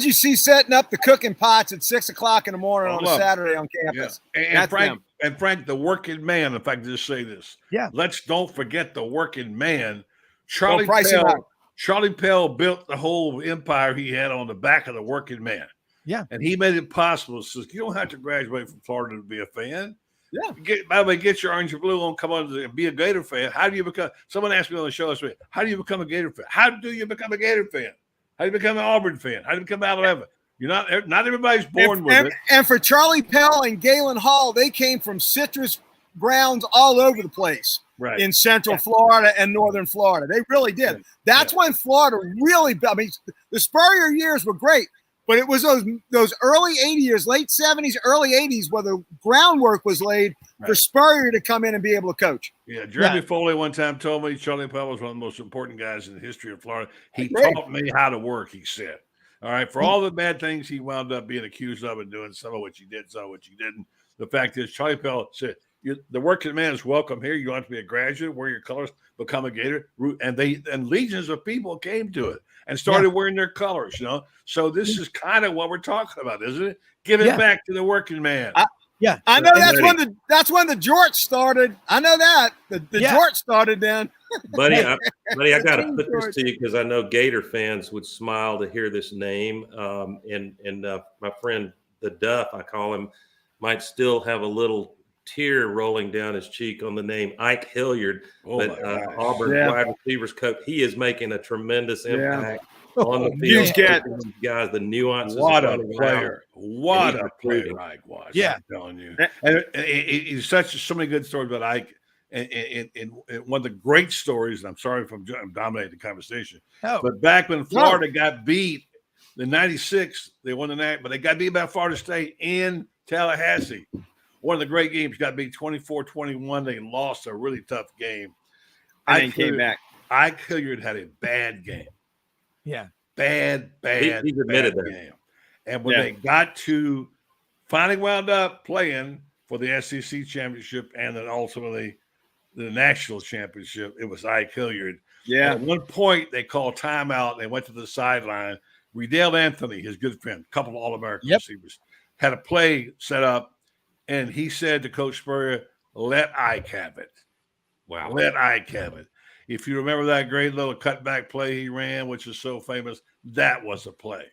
you see setting up the cooking pots at 6 o'clock in the morning on a Saturday on campus. Yeah. And Frank, the working man, if I can just say this. Yeah. Let's don't forget the working man. Charlie Pell built the whole empire he had on the back of the working man. Yeah. And he made it possible. So you don't have to graduate from Florida to be a fan. Yeah. By the way, get your orange and blue on, come on and be a Gator fan. How do you become – someone asked me on the show this week, how do you become a Gator fan? How do you become a Gator fan? How do you become an Auburn fan? How do you become Alabama? You're not everybody's born with it. And for Charlie Pell and Galen Hall, they came from citrus grounds all over the place in Central Florida and Northern Florida. They really did. That's when Florida really – I mean, the Spurrier years were great. But it was those early 80s years, late 70s, early 80s, where the groundwork was laid for Spurrier to come in and be able to coach. Yeah, Jeremy Foley one time told me Charlie Pell was one of the most important guys in the history of Florida. He taught me how to work, he said. All right, for all the bad things he wound up being accused of and doing, some of which he did, some of which he didn't. The fact is, Charlie Pell said, the working man is welcome here. You don't have to be a graduate, wear your colors, become a Gator. And legions of people came to it and started wearing their colors, So this is kind of what we're talking about, isn't it? Give it back to the working man. I know that's when the Jorts started. I know that. The Jorts started then. Buddy, I got to put this to you because I know Gator fans would smile to hear this name. And my friend, the Duff, I call him, might still have a little tear rolling down his cheek on the name Ike Hilliard, but Auburn wide receivers coach. He is making a tremendous impact on the field. Guys, the nuances. What a player! What a player Ike was! Yeah, I'm telling you. And he's so many good stories about Ike. And one of the great stories. And I'm sorry if I'm dominating the conversation, but back when Florida got beat in '96, they won the night, but they got beat by Florida State in Tallahassee. One of the great games, got beat 24-21. They lost a really tough game. I came back. Ike Hilliard had a bad game. Yeah. Bad he admitted that game. And when they got to finally wound up playing for the SEC championship and then ultimately the national championship, it was Ike Hilliard. Yeah. And at one point, they called timeout. They went to the sideline. Riddell Anthony, his good friend, a couple of All-American receivers, had a play set up. And he said to Coach Spurrier, let Ike have it. Wow. Let Ike have it. If you remember that great little cutback play he ran, which is so famous, that was a play.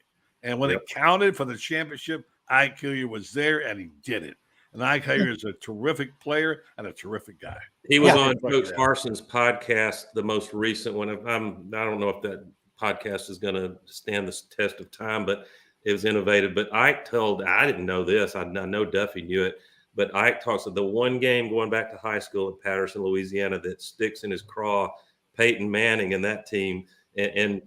And when it counted for the championship, Ike Hilliard was there and he did it. And Ike Hager is a terrific player and a terrific guy. He was on Coach Carson's podcast, the most recent one. I don't know if that podcast is going to stand the test of time, but it was innovative. But Ike I didn't know this. I know Duffy knew it. But Ike talks of the one game going back to high school at Patterson, Louisiana, that sticks in his craw. Peyton Manning and that team, and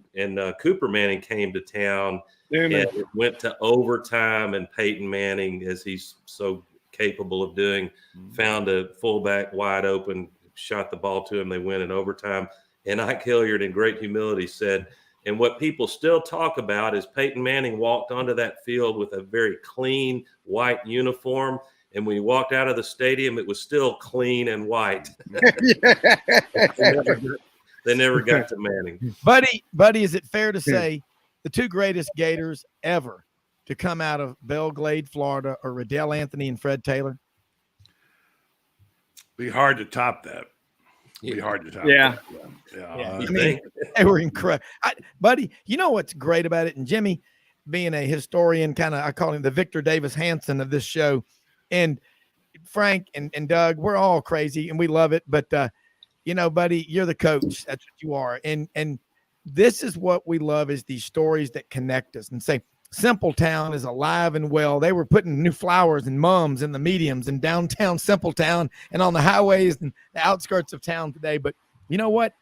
Cooper Manning came to town and it went to overtime. And Peyton Manning, as he's so capable of doing, found a fullback wide open, shot the ball to him. They win in overtime. And Ike Hilliard, in great humility, said, and what people still talk about is Peyton Manning walked onto that field with a very clean white uniform. And when he walked out of the stadium, it was still clean and white. They never got to Manning. Buddy, is it fair to say the two greatest Gators ever to come out of Belglade, Florida, are Riddell Anthony and Fred Taylor? Be hard to top that. Be hard to top. Yeah. I mean, they were incredible. Buddy, you know what's great about it? And Jimmy, being a historian, I call him the Victor Davis Hanson of this show. And Frank and Doug, we're all crazy and we love it. But, buddy, you're the coach. That's what you are. And this is what we love, is these stories that connect us and say, Simpletown is alive and well. They were putting new flowers and mums in the mediums in downtown Simpletown and on the highways and the outskirts of town today. But you know what?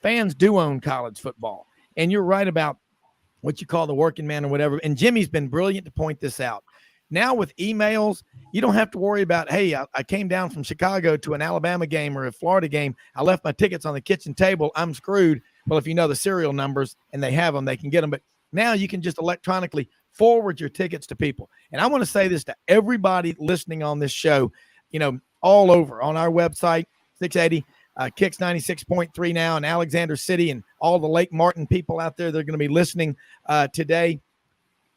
Fans do own college football. And you're right about what you call the working man or whatever. And Jimmy's been brilliant to point this out. Now with emails, you don't have to worry about, hey, I came down from Chicago to an Alabama game or a Florida game. I left my tickets on the kitchen table. I'm screwed. Well, if you know the serial numbers and they have them, they can get them. But now you can just electronically forward your tickets to people. And I want to say this to everybody listening on this show, all over on our website, 680, Kicks 96.3 now in Alexander City, and all the Lake Martin people out there that are going to be listening today.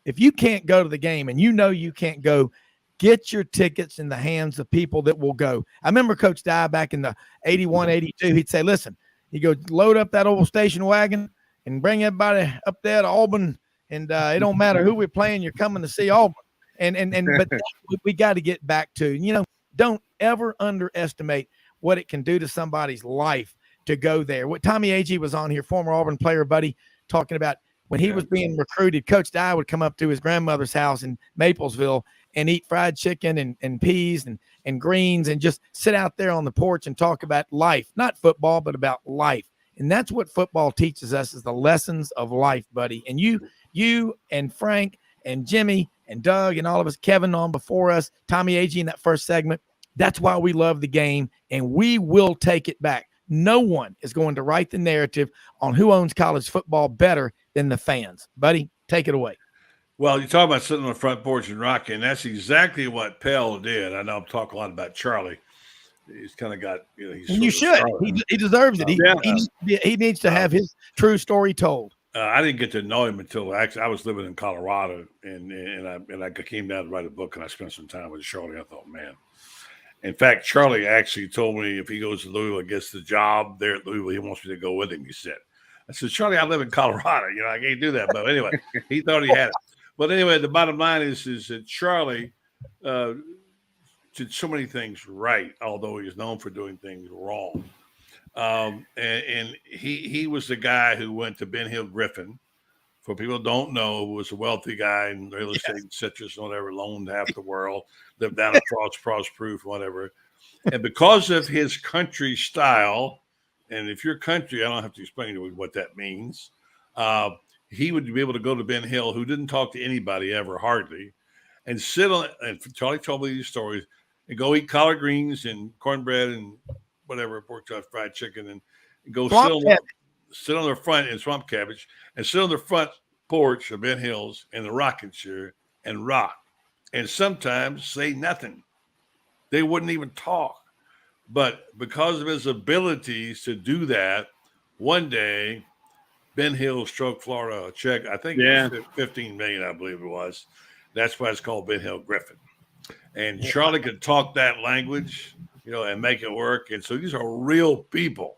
If you can't go to the game and you can't go, get your tickets in the hands of people that will go. I remember Coach Dye back in the 81, 82, he'd say, listen, he goes, load up that old station wagon and bring everybody up there to Auburn. And it don't matter who we're playing, you're coming to see Auburn. But we got to get back to, don't ever underestimate what it can do to somebody's life to go there. What Tommie Agee was on here, former Auburn player, buddy, talking about when he was being recruited, Coach Dye would come up to his grandmother's house in Maplesville and eat fried chicken and peas and greens and just sit out there on the porch and talk about life, not football, but about life. And that's what football teaches us, is the lessons of life, buddy. And you and Frank and Jimmy and Doug and all of us, Kevin on before us, Tommie Agee in that first segment, that's why we love the game, and we will take it back. No one is going to write the narrative on who owns college football better than the fans. Buddy, take it away. Well, you talk about sitting on the front porch and rocking. That's exactly what Pell did. I know I'm talking a lot about Charlie. He's kind of got, he's. And you should. He deserves it. He needs to have his true story told. I didn't get to know him until I was living in Colorado, and I came down to write a book, and I spent some time with Charlie. I thought, man. In fact, Charlie actually told me if he goes to Louisville and gets the job there at Louisville, he wants me to go with him, he said. I said, Charlie, I live in Colorado. I can't do that. But anyway, he thought he had it. But anyway, the bottom line is that Charlie did so many things right, although he was known for doing things wrong. And he was the guy who went to Ben Hill Griffin. For people who don't know, who was a wealthy guy in real estate, citrus, whatever, loaned half the world, lived down at Frost Proof, whatever. And because of his country style, and if you're country, I don't have to explain to you what that means. He would be able to go to Ben Hill, who didn't talk to anybody ever, hardly, and sit on. And Charlie told me these stories, and go eat collard greens and cornbread and whatever, pork chop, fried chicken, and go sit on the front in swamp cabbage, and sit on the front porch of Ben Hill's in the rocking chair and rock, and sometimes say nothing. They wouldn't even talk. But because of his abilities to do that, one day Ben Hill struck Florida a check. I think it was $15 million, I believe it was. That's why it's called Ben Hill Griffin. And Charlie could talk that language, and make it work. And so these are real people.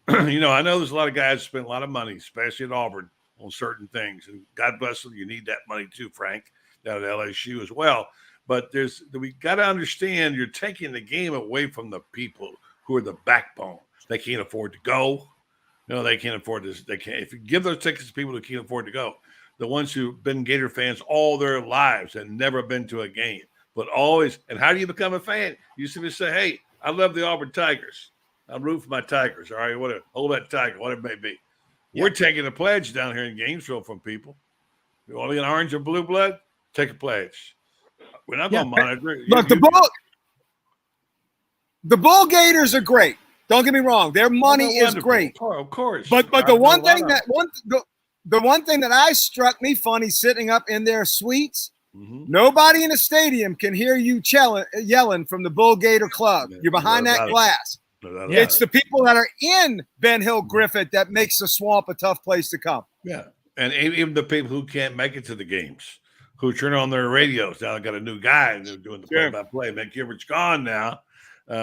I know there's a lot of guys who spend a lot of money, especially at Auburn, on certain things. And God bless them, you need that money too, Frank, down at LSU as well. But we got to understand you're taking the game away from the people who are the backbone. They can't afford to go. They can't afford this. They can't. If you give those tickets to people who can't afford to go, the ones who've been Gator fans all their lives and never been to a game, but always. And how do you become a fan? You simply say, "Hey, I love the Auburn Tigers. I'm rooting for my Tigers. All right, whatever. Hold that Tiger, whatever it may be." Yep. We're taking a pledge down here in Gainesville from people. You want to be an orange or blue blood? Take a pledge. We're not going to monitor it. Look, the Bull Gators are great. Don't get me wrong; their money is great, of course. But the one thing that I struck me funny sitting up in their suites, nobody in the stadium can hear you yelling from the Bull Gator Club. You're behind that glass. It's the people that are in Ben Hill Griffith that makes the Swamp a tough place to come. Yeah, and even the people who can't make it to the games, who turn on their radios. Now I got a new guy and they're doing the play-by-play. Mick Gibbert's gone now.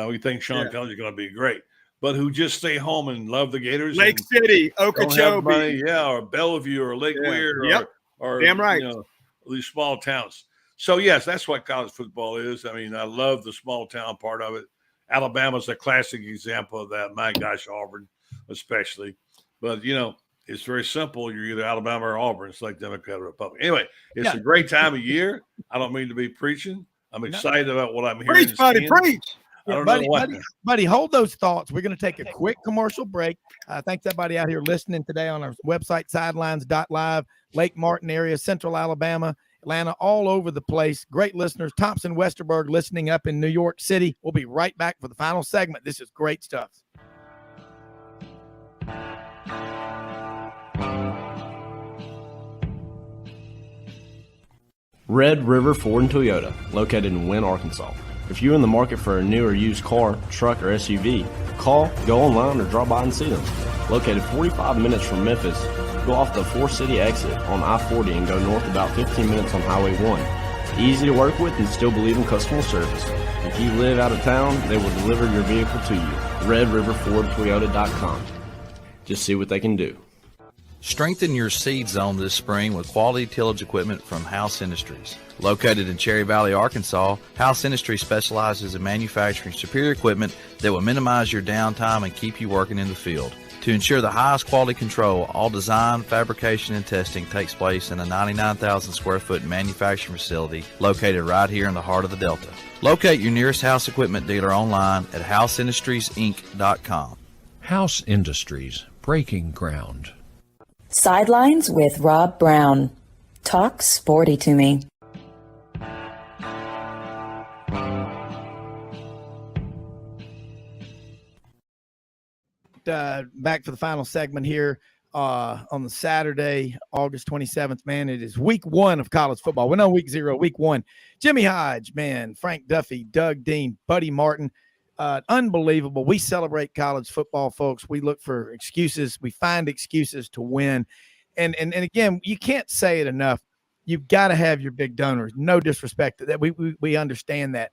We think Sean Kelly's going to be great. But who just stay home and love the Gators. Lake City, Okeechobee. Or Bellevue or Lake Weir or damn right. These small towns. So, yes, that's what college football is. I mean, I love the small town part of it. Alabama's a classic example of that. My gosh, Auburn especially. But, it's very simple. You're either Alabama or Auburn. It's like Democrat or Republican. Anyway, it's a great time of year. I don't mean to be preaching. I'm excited about what I'm hearing. Preach, buddy, preach. Buddy, hold those thoughts. We're going to take a quick commercial break. Thanks everybody out here listening today on our website, sidelines.live, Lake Martin area, Central Alabama, Atlanta, all over the place. Great listeners. Thompson Westerberg listening up in New York City. We'll be right back for the final segment. This is great stuff. Red River Ford and Toyota, located in Wynne, Arkansas. If you're in the market for a new or used car, truck, or SUV, call, go online, or drop by and see them. Located 45 minutes from Memphis, go off the 4-city exit on I-40 and go north about 15 minutes on Highway 1. Easy to work with and still believe in customer service. If you live out of town, they will deliver your vehicle to you. RedRiverFordToyota.com. Just see what they can do. Strengthen your seed zone this spring with quality tillage equipment from House Industries. Located in Cherry Valley, Arkansas, House Industries specializes in manufacturing superior equipment that will minimize your downtime and keep you working in the field. To ensure the highest quality control, all design, fabrication, and testing takes place in a 99,000 square foot manufacturing facility located right here in the heart of the Delta. Locate your nearest House equipment dealer online at houseindustriesinc.com. House Industries, breaking ground. Sidelines with Rob Brown. Talk sporty to me. Back for the final segment here on the Saturday, August 27th. Man, it is week 1 of college football. We're not week 0, week 1. Jimmy Hodge, man, Frank Duffy, Doug Dean, Buddy Martin. Unbelievable. We celebrate college football, folks. We look for excuses. We find excuses to win. And again, you can't say it enough. You've got to have your big donors. No disrespect to that. We understand that.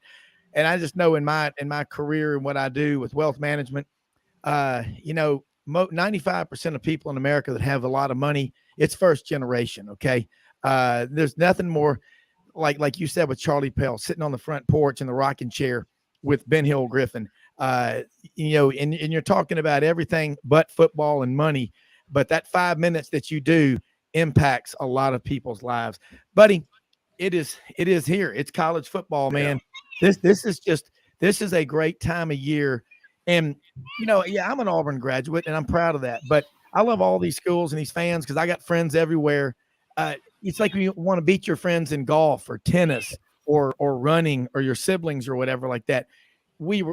And I just know in my career and what I do with wealth management, 95% of people in America that have a lot of money, it's first generation. Okay. There's nothing more like you said with Charlie Pell sitting on the front porch in the rocking chair with Ben Hill Griffin, and you're talking about everything but football and money, but that 5 minutes that you do impacts a lot of people's lives. Buddy, it is here. It's college football, man. Yeah. This is a great time of year. And, I'm an Auburn graduate and I'm proud of that, but I love all these schools and these fans because I got friends everywhere. It's like you want to beat your friends in golf or tennis or running or your siblings or whatever like that. We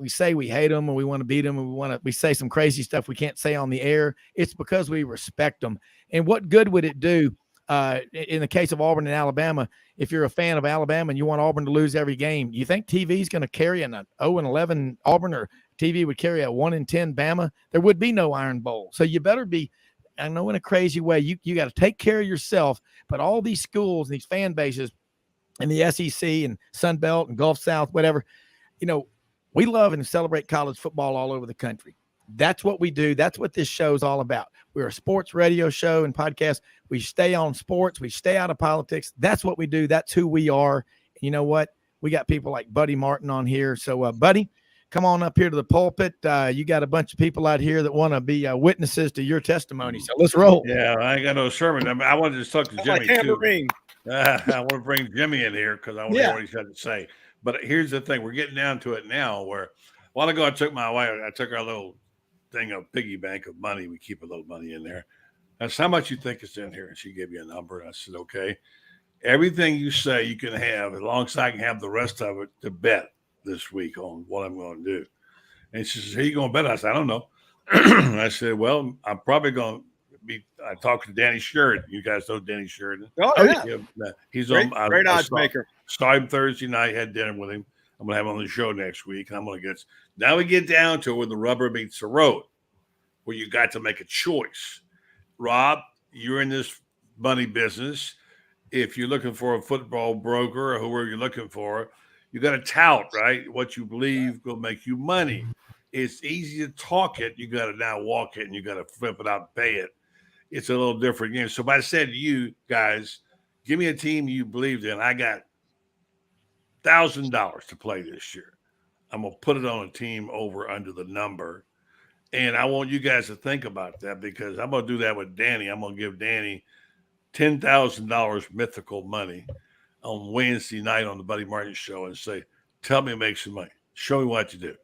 say we hate them and we want to beat them and we say some crazy stuff we can't say on the air. It's because we respect them. And what good would it do in the case of Auburn and Alabama, if you're a fan of Alabama and you want Auburn to lose every game? You think TV is going to carry an 0-11 Auburn, or TV would carry a 1-10 Bama? There would be no Iron Bowl. So you better be, I know in a crazy way, you got to take care of yourself. But all these schools and these fan bases and the SEC and Sun Belt and Gulf South, whatever, we love and celebrate college football all over the country. That's what we do. That's what this show is all about. We're a sports radio show and podcast. We stay on sports. We stay out of politics. That's what we do. That's who we are. You know what? We got people like Buddy Martin on here. So, Buddy, come on up here to the pulpit. You got a bunch of people out here that want to be witnesses to your testimony. So let's roll. Yeah, I ain't got no sermon. I mean, I wanted to talk to Jimmy too. I want to bring Jimmy in here because I want to hear what he's got to say. But here's the thing: we're getting down to it now. Where a while ago I took my wife. I took our little thing of piggy bank of money. We keep a little money in there. I said, "How much you think is in here?" And she gave me a number. And I said, "Okay, everything you say you can have, as long as I can have the rest of it to bet this week on what I'm going to do." And she says, "Who you going to bet?" I said, "I don't know." I said, "Well, I'm probably going to be." I talked to Danny Sheridan. You guys know Danny Sheridan. Oh yeah, he's great, on. Great odds maker. Saw him Thursday night. Had dinner with him. I'm going to have him on the show next week. I'm going to get. Now we get down to where the rubber meets the road, where you got to make a choice. Rob, you're in this money business. If you're looking for a football broker or whoever you're looking for, you got to tout, right? What you believe will make you money. It's easy to talk it. You got to now walk it, and you got to flip it out and pay it. It's a little different game. So if I said to you guys, give me a team you believed in, I got $1,000 to play this year. I'm going to put it on a team over under the number. And I want you guys to think about that because I'm going to do that with Danny. I'm going to give Danny $10,000 mythical money on Wednesday night on the Buddy Martin show and say, tell me to make some money. Show me what to do.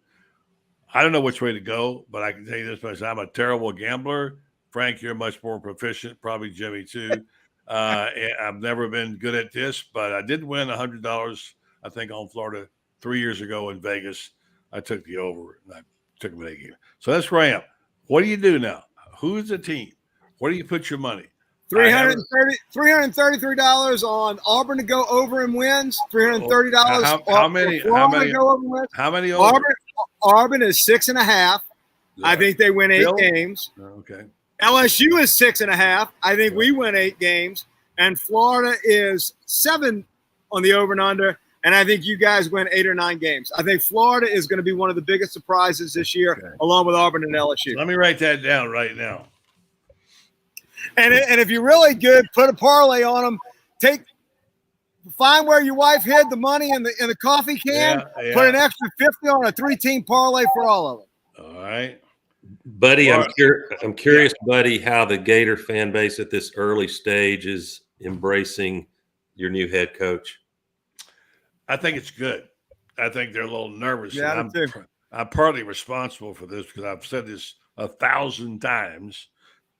I don't know which way to go, but I can tell you this much. I'm a terrible gambler. Frank, you're much more proficient, probably Jimmy too. I've never been good at this, but I did win $100, I think, on Florida 3 years ago in Vegas. I took the over and I took him in a game. So that's where I am. What do you do now? Who's the team? Where do you put your money? $333 on Auburn to go over and wins. $330. How many over? Auburn is 6.5. Yeah. I think they win 8 games. Okay. LSU is 6.5. I think we win 8 games. And Florida is 7 on the over and under. And I think you guys win 8 or 9 games. I think Florida is going to be one of the biggest surprises this year, along with Auburn and LSU. So let me write that down right now. And if you're really good, put a parlay on them. Find where your wife hid the money in the coffee can. Yeah. Put an extra 50 on a 3-team parlay for all of them. All right, Buddy. I'm curious, Buddy, how the Gator fan base at this early stage is embracing your new head coach. I think it's good. I think they're a little nervous. Yeah, I'm partly responsible for this because I've said this 1,000 times.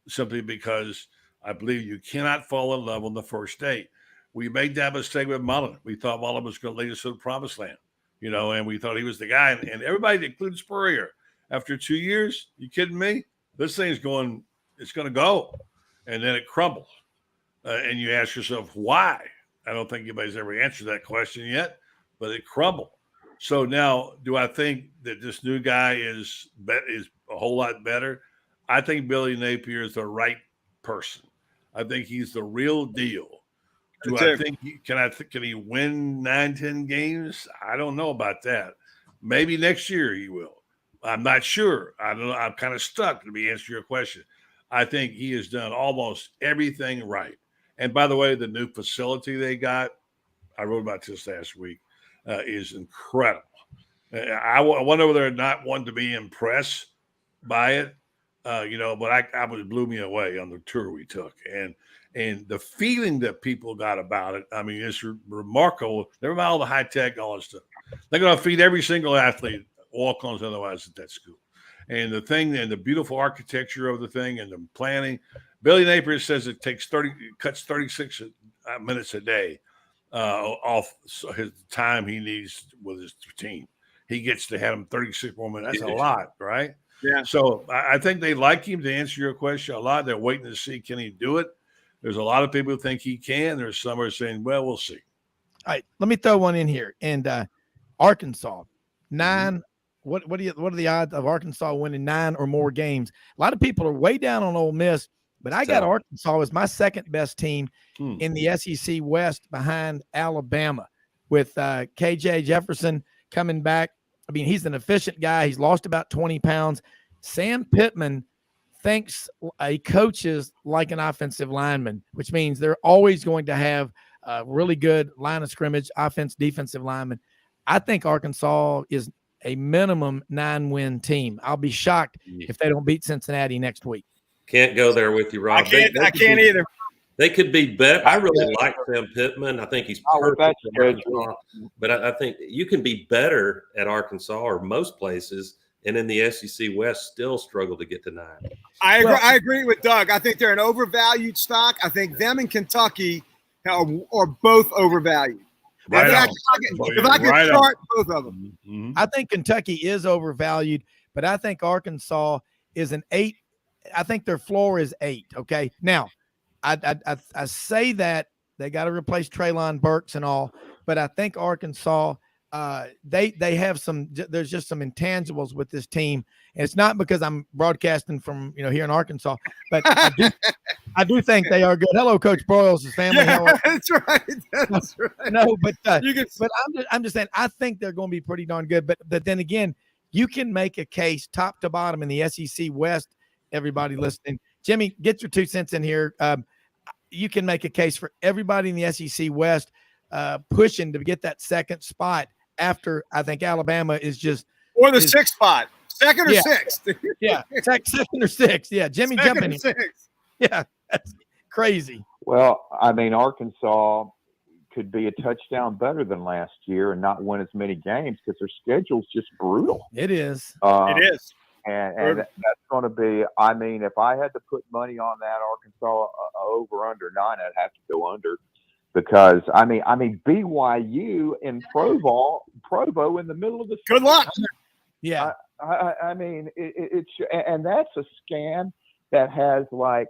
Simply because I believe you cannot fall in love on the first date. We made that mistake with Mullen. We thought Mullen was going to lead us to the promised land, and we thought he was the guy. And everybody, including Spurrier, after 2 years, you kidding me? This thing's going to go. And then it crumbles. And you ask yourself, why? I don't think anybody's ever answered that question yet, but it crumbled. So now, do I think that this new guy is a whole lot better? I think Billy Napier is the right person. I think he's the real deal. Do I think can he win 9-10 games? I don't know about that. Maybe next year he will. I'm not sure. I don't know. I'm kind of stuck to be answering your question. I think he has done almost everything right. And by the way, the new facility they got, I wrote about this last week, is incredible. I wonder whether they're not one to be impressed by it. But I blew me away on the tour we took, and the feeling that people got about it. I mean, it's remarkable. Never mind all the high tech, all that stuff. They're going to feed every single athlete walk-ons otherwise at that school, and the thing and the beautiful architecture of the thing and the planning. Billy Napier says it cuts 36 minutes a day off his time he needs with his team. He gets to have him 36 more minutes. That's a lot, right? Yeah. So I think they like him, to answer your question a lot. They're waiting to see, can he do it? There's a lot of people who think he can. There's some who are saying, well, we'll see. All right, let me throw one in here. And Arkansas, 9. What are the odds of Arkansas winning 9 or more games? A lot of people are way down on Ole Miss, but I got Arkansas as my second best team in the SEC West behind Alabama with KJ Jefferson coming back. I mean, he's an efficient guy. He's lost about 20 pounds. Sam Pittman thinks he coaches like an offensive lineman, which means they're always going to have really good line of scrimmage, offense, defensive lineman. I think Arkansas is a minimum 9-win team. I'll be shocked if they don't beat Cincinnati next week. Can't go there with you, Rob. I can't either. They could be better. I really like Sam Pittman. I think he's perfect for Arkansas. But I think you can be better at Arkansas or most places, and in the SEC West still struggle to get to 9. I agree with Doug. I think they're an overvalued stock. I think them and Kentucky are both overvalued. Right if I could start both of them. Mm-hmm. I think Kentucky is overvalued, but I think Arkansas is an 8. I think their floor is 8. Okay. Now, I say that they got to replace Treylon Burks and all, but I think Arkansas, they have there's just some intangibles with this team. And it's not because I'm broadcasting from, here in Arkansas, but I do think they are good. Hello, Coach Broyles' family. Yeah, that's right. That's right. No, but I'm just saying, I think they're going to be pretty darn good. But then again, you can make a case top to bottom in the SEC West. Everybody listening, Jimmy, get your 2 cents in here. You can make a case for everybody in the SEC West pushing to get that second spot after I think Alabama is just or the 6th spot, 2nd or 6th. Yeah, 2nd or 6th. Yeah, Jimmy jumping in. 6th. Yeah, that's crazy. Well, I mean, Arkansas could be a touchdown better than last year and not win as many games because their schedule's just brutal. It is. It is. And that's going to be, I mean, if I had to put money on that Arkansas over under 9, I'd have to go under because, I mean, BYU in Provo in the middle of the good luck. Yeah. I mean, it's and that's a scam that has like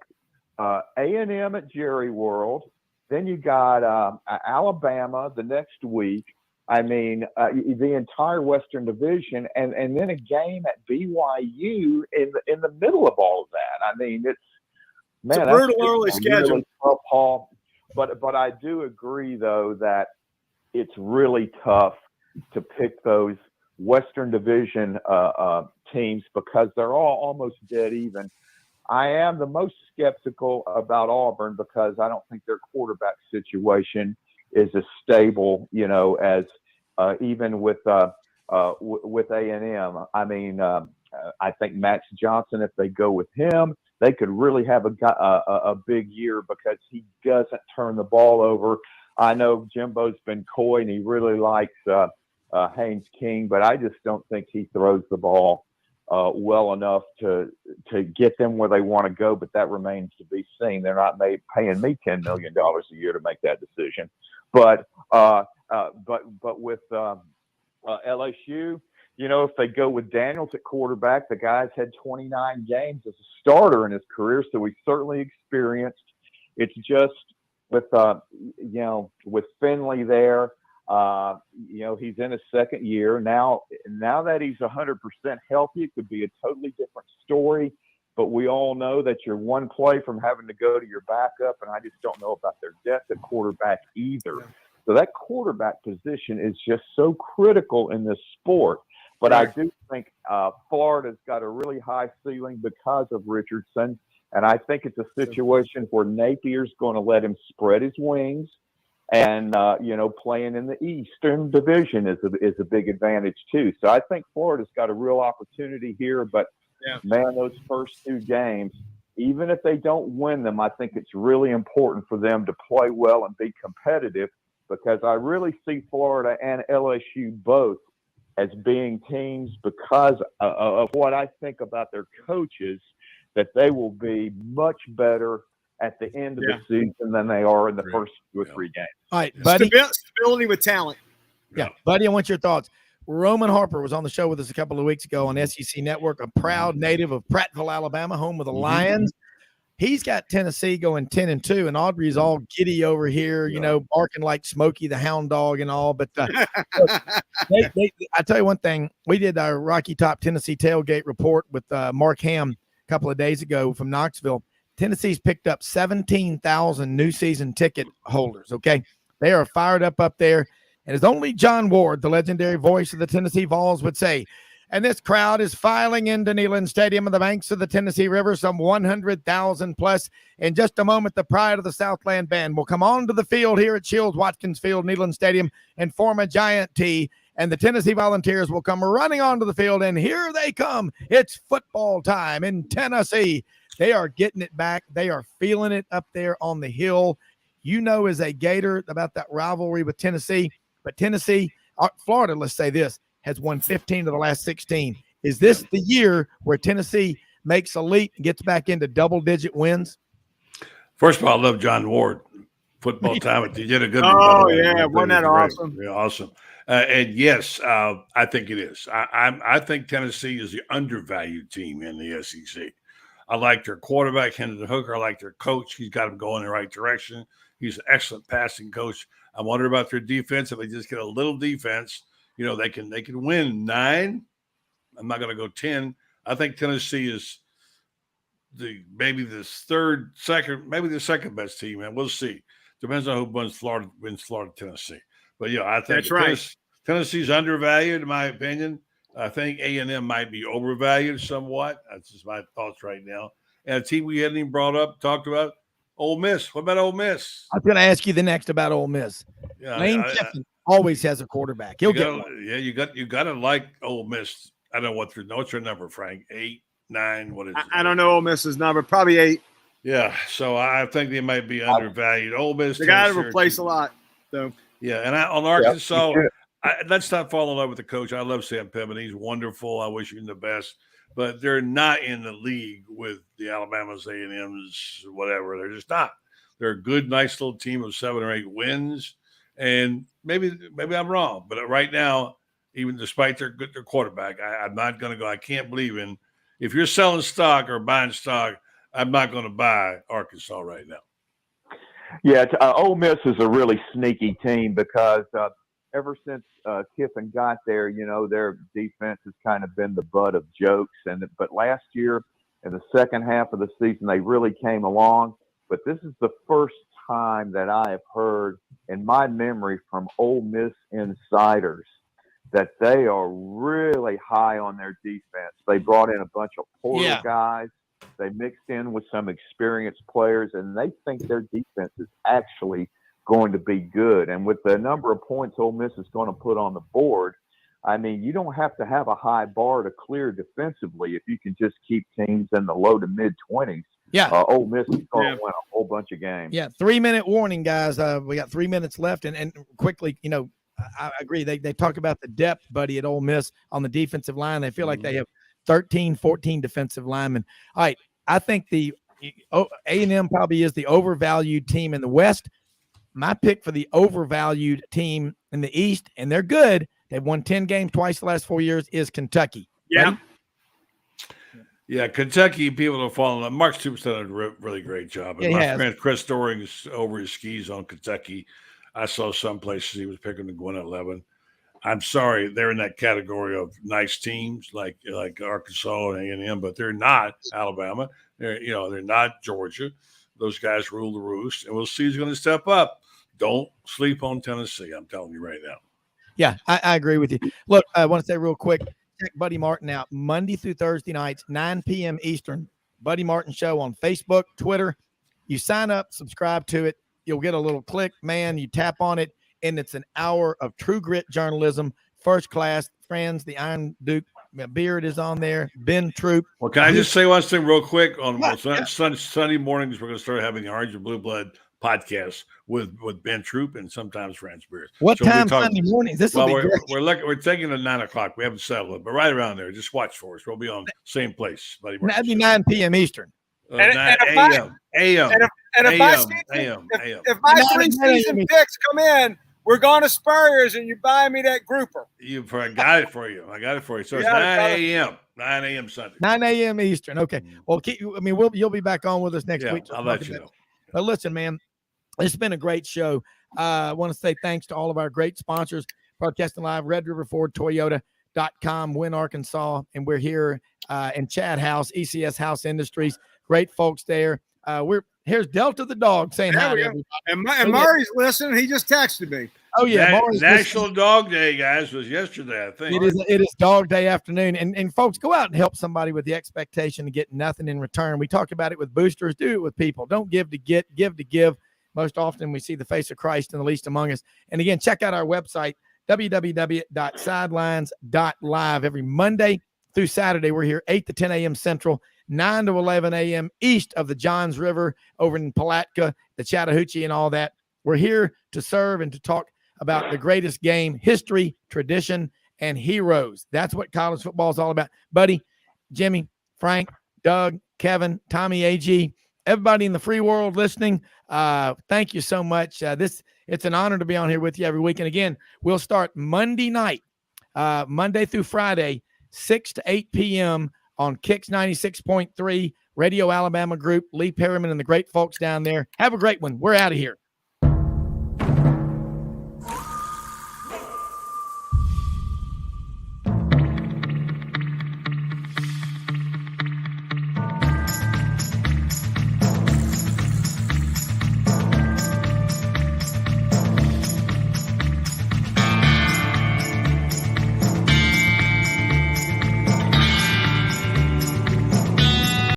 A&M at Jerry World. Then you got Alabama the next week. I mean, the entire Western Division, and then a game at BYU in the middle of all of that. I mean, it's a brutal early schedule. Tough, Paul. But I do agree though that it's really tough to pick those Western Division teams because they're all almost dead even. I am the most skeptical about Auburn because I don't think their quarterback situation is as stable, as even with A&M. I mean, I think Max Johnson, if they go with him, they could really have a big year because he doesn't turn the ball over. I know Jimbo's been coy and he really likes Haynes King, but I just don't think he throws the ball well enough to get them where they want to go, but that remains to be seen. They're not paying me $10 million a year to make that decision. But with LSU, if they go with Daniels at quarterback, the guy's had 29 games as a starter in his career, so he's certainly experienced. It's just with with Finley there. He's in his second year now that he's 100% healthy, it could be a totally different story, but we all know that you're one play from having to go to your backup, and I just don't know about their depth at quarterback either. So that quarterback position is just so critical in this sport. But I do think Florida's got a really high ceiling because of Richardson, and I think it's a situation where Napier's going to let him spread his wings. And, playing in the Eastern Division is a big advantage, too. So I think Florida's got a real opportunity here. But, man, those first 2 games, even if they don't win them, I think it's really important for them to play well and be competitive because I really see Florida and LSU both as being teams because of what I think about their coaches, that they will be much better at the end of the season than they are in the first 2 or 3 games. All right, buddy. Stability with talent. Yeah, buddy, I want your thoughts. Roman Harper was on the show with us a couple of weeks ago on SEC Network, a proud native of Prattville, Alabama, home of the Lions. He's got Tennessee going 10-2, and Audrey's all giddy over here, barking like Smokey the Hound Dog and all. But I tell you one thing, we did our Rocky Top Tennessee tailgate report with Mark Ham a couple of days ago from Knoxville. Tennessee's picked up 17,000 new season ticket holders, okay? They are fired up there. And as only John Ward, the legendary voice of the Tennessee Vols, would say, And this crowd is filing into Neyland Stadium on the banks of the Tennessee River, some 100,000 plus. In just a moment, the Pride of the Southland Band will come onto the field here at Shields Watkins Field, Neyland Stadium, and form a giant T. And the Tennessee Volunteers will come running onto the field, and here they come. It's football time in Tennessee. They are getting it back. They are feeling it up there on the hill. You know, as a Gator, about that rivalry with Tennessee. But Tennessee, Florida, let's say this, has won 15 of the last 16. Is this the year where Tennessee makes a leap and gets back into double-digit wins? First of all, I love John Ward. Football time. He did a good one. Oh, yeah. Wasn't that awesome? Yeah, awesome. And yes, I think it is. I think Tennessee is the undervalued team in the SEC. I like their quarterback, Hendon Hooker. I like their coach. He's got them going in the right direction. He's an excellent passing coach. I wonder about their defense. If they just get a little defense, you know, they can win 9. I'm not going to go 10. I think Tennessee is maybe the second best team, and we'll see. Depends on who wins Florida, Tennessee. But yeah, I think that's right. Tennessee's undervalued, in my opinion. I think A&M might be overvalued somewhat. That's just my thoughts right now. And a team we hadn't even talked about, Ole Miss. What about Ole Miss? I was going to ask you the next about Ole Miss. Yeah, Lane Kiffin always has a quarterback. He'll get one. Yeah, you got to like Ole Miss. I don't know what's your number, Frank? 8, 9. What is it? I don't know Ole Miss's number. Probably 8. Yeah, so I think they might be undervalued. Ole Miss. They got to replace a lot, though. Yeah, and on Arkansas, let's not fall in love with the coach. I love Sam Pittman. He's wonderful. I wish him the best. But they're not in the league with the Alabamas, A&Ms, whatever. They're just not. They're a good, nice little team of 7 or 8 wins. And maybe I'm wrong. But right now, even despite their quarterback, I'm not going to go. I can't believe in – if you're selling stock or buying stock, I'm not going to buy Arkansas right now. Yeah, Ole Miss is a really sneaky team because ever since Kiffin got there, you know, their defense has kind of been the butt of jokes. But last year, in the second half of the season, they really came along. But this is the first time that I have heard in my memory from Ole Miss insiders that they are really high on their defense. They brought in a bunch of portal guys. They mixed in with some experienced players, and they think their defense is actually going to be good. And with the number of points Ole Miss is going to put on the board, I mean, you don't have to have a high bar to clear defensively if you can just keep teams in the low to mid-20s. Yeah. Ole Miss is going to win a whole bunch of games. Yeah, 3-minute warning, guys. We got 3 minutes left, and quickly, you know, I agree. They talk about the depth, buddy, at Ole Miss on the defensive line. They feel like they have 13, 14 defensive linemen. All right, I think the A&M probably is the overvalued team in the West. My pick for the overvalued team in the East, and they're good. They've won 10 games twice the last 4 years, is Kentucky. Yeah. Ready? Yeah, Kentucky, people are falling. Mark Stoops done a really great job. And my friend Chris Storing's over his skis on Kentucky. I saw some places he was picking to go in at 11. I'm sorry, they're in that category of nice teams like Arkansas and A&M, but they're not Alabama. They're not Georgia. Those guys rule the roost, and we'll see who's going to step up. Don't sleep on Tennessee. I'm telling you right now. Yeah, I agree with you. Look, I want to say real quick, check Buddy Martin out Monday through Thursday nights, 9 p.m. Eastern. Buddy Martin Show on Facebook, Twitter. You sign up, subscribe to it. You'll get a little click, man. You tap on it, and it's an hour of true grit journalism, first class. Friends, the Iron Duke Beard is on there. Ben Troop. Well, can I just say one thing real quick? On Sunday mornings, we're going to start having the Orange and Blue Blood podcast with Ben Troop and sometimes Franz Beers. What time Sunday mornings? This will be great. We're taking it at 9 o'clock. We haven't settled it, but right around there. Just watch for us. We'll be on same place. That'd be 9 p.m. Eastern. 9 a.m. If my three-season picks come in, we're going to Spurs, and you buy me that grouper. I got it for you. So it's 9 a.m. 9 a.m. Sunday. 9 a.m. Eastern. Okay. Well, you'll be back on with us next week. I'll let you know. But listen, man, it's been a great show. I want to say thanks to all of our great sponsors, broadcasting live, Red River Ford, Toyota.com, Wynn, Arkansas, and we're here in Chad House, ECS House Industries. Great folks there. Here's Delta the dog saying hi to everybody. And Murray's listening. He just texted me. Oh yeah, National Dog Day, guys, was yesterday, I think. It is Dog Day afternoon, and folks, go out and help somebody with the expectation to get nothing in return. We talked about it with boosters. Do it with people. Don't give to get, give to give. Most often we see the face of Christ in the least among us. And again, check out our website, www.sidelines.live. Every Monday through Saturday, we're here 8 to 10 a.m. Central, 9 to 11 a.m. east of the Johns River over in Palatka, the Chattahoochee and all that. We're here to serve and to talk about the greatest game, history, tradition, and heroes. That's what college football is all about. Buddy, Jimmy, Frank, Doug, Kevin, Tommie, Agee, everybody in the free world listening, thank you so much. It's an honor to be on here with you every week. And again, we'll start Monday night, Monday through Friday, 6 to 8 p.m. on Kicks 96.3, Radio Alabama Group, Lee Perryman and the great folks down there. Have a great one. We're out of here.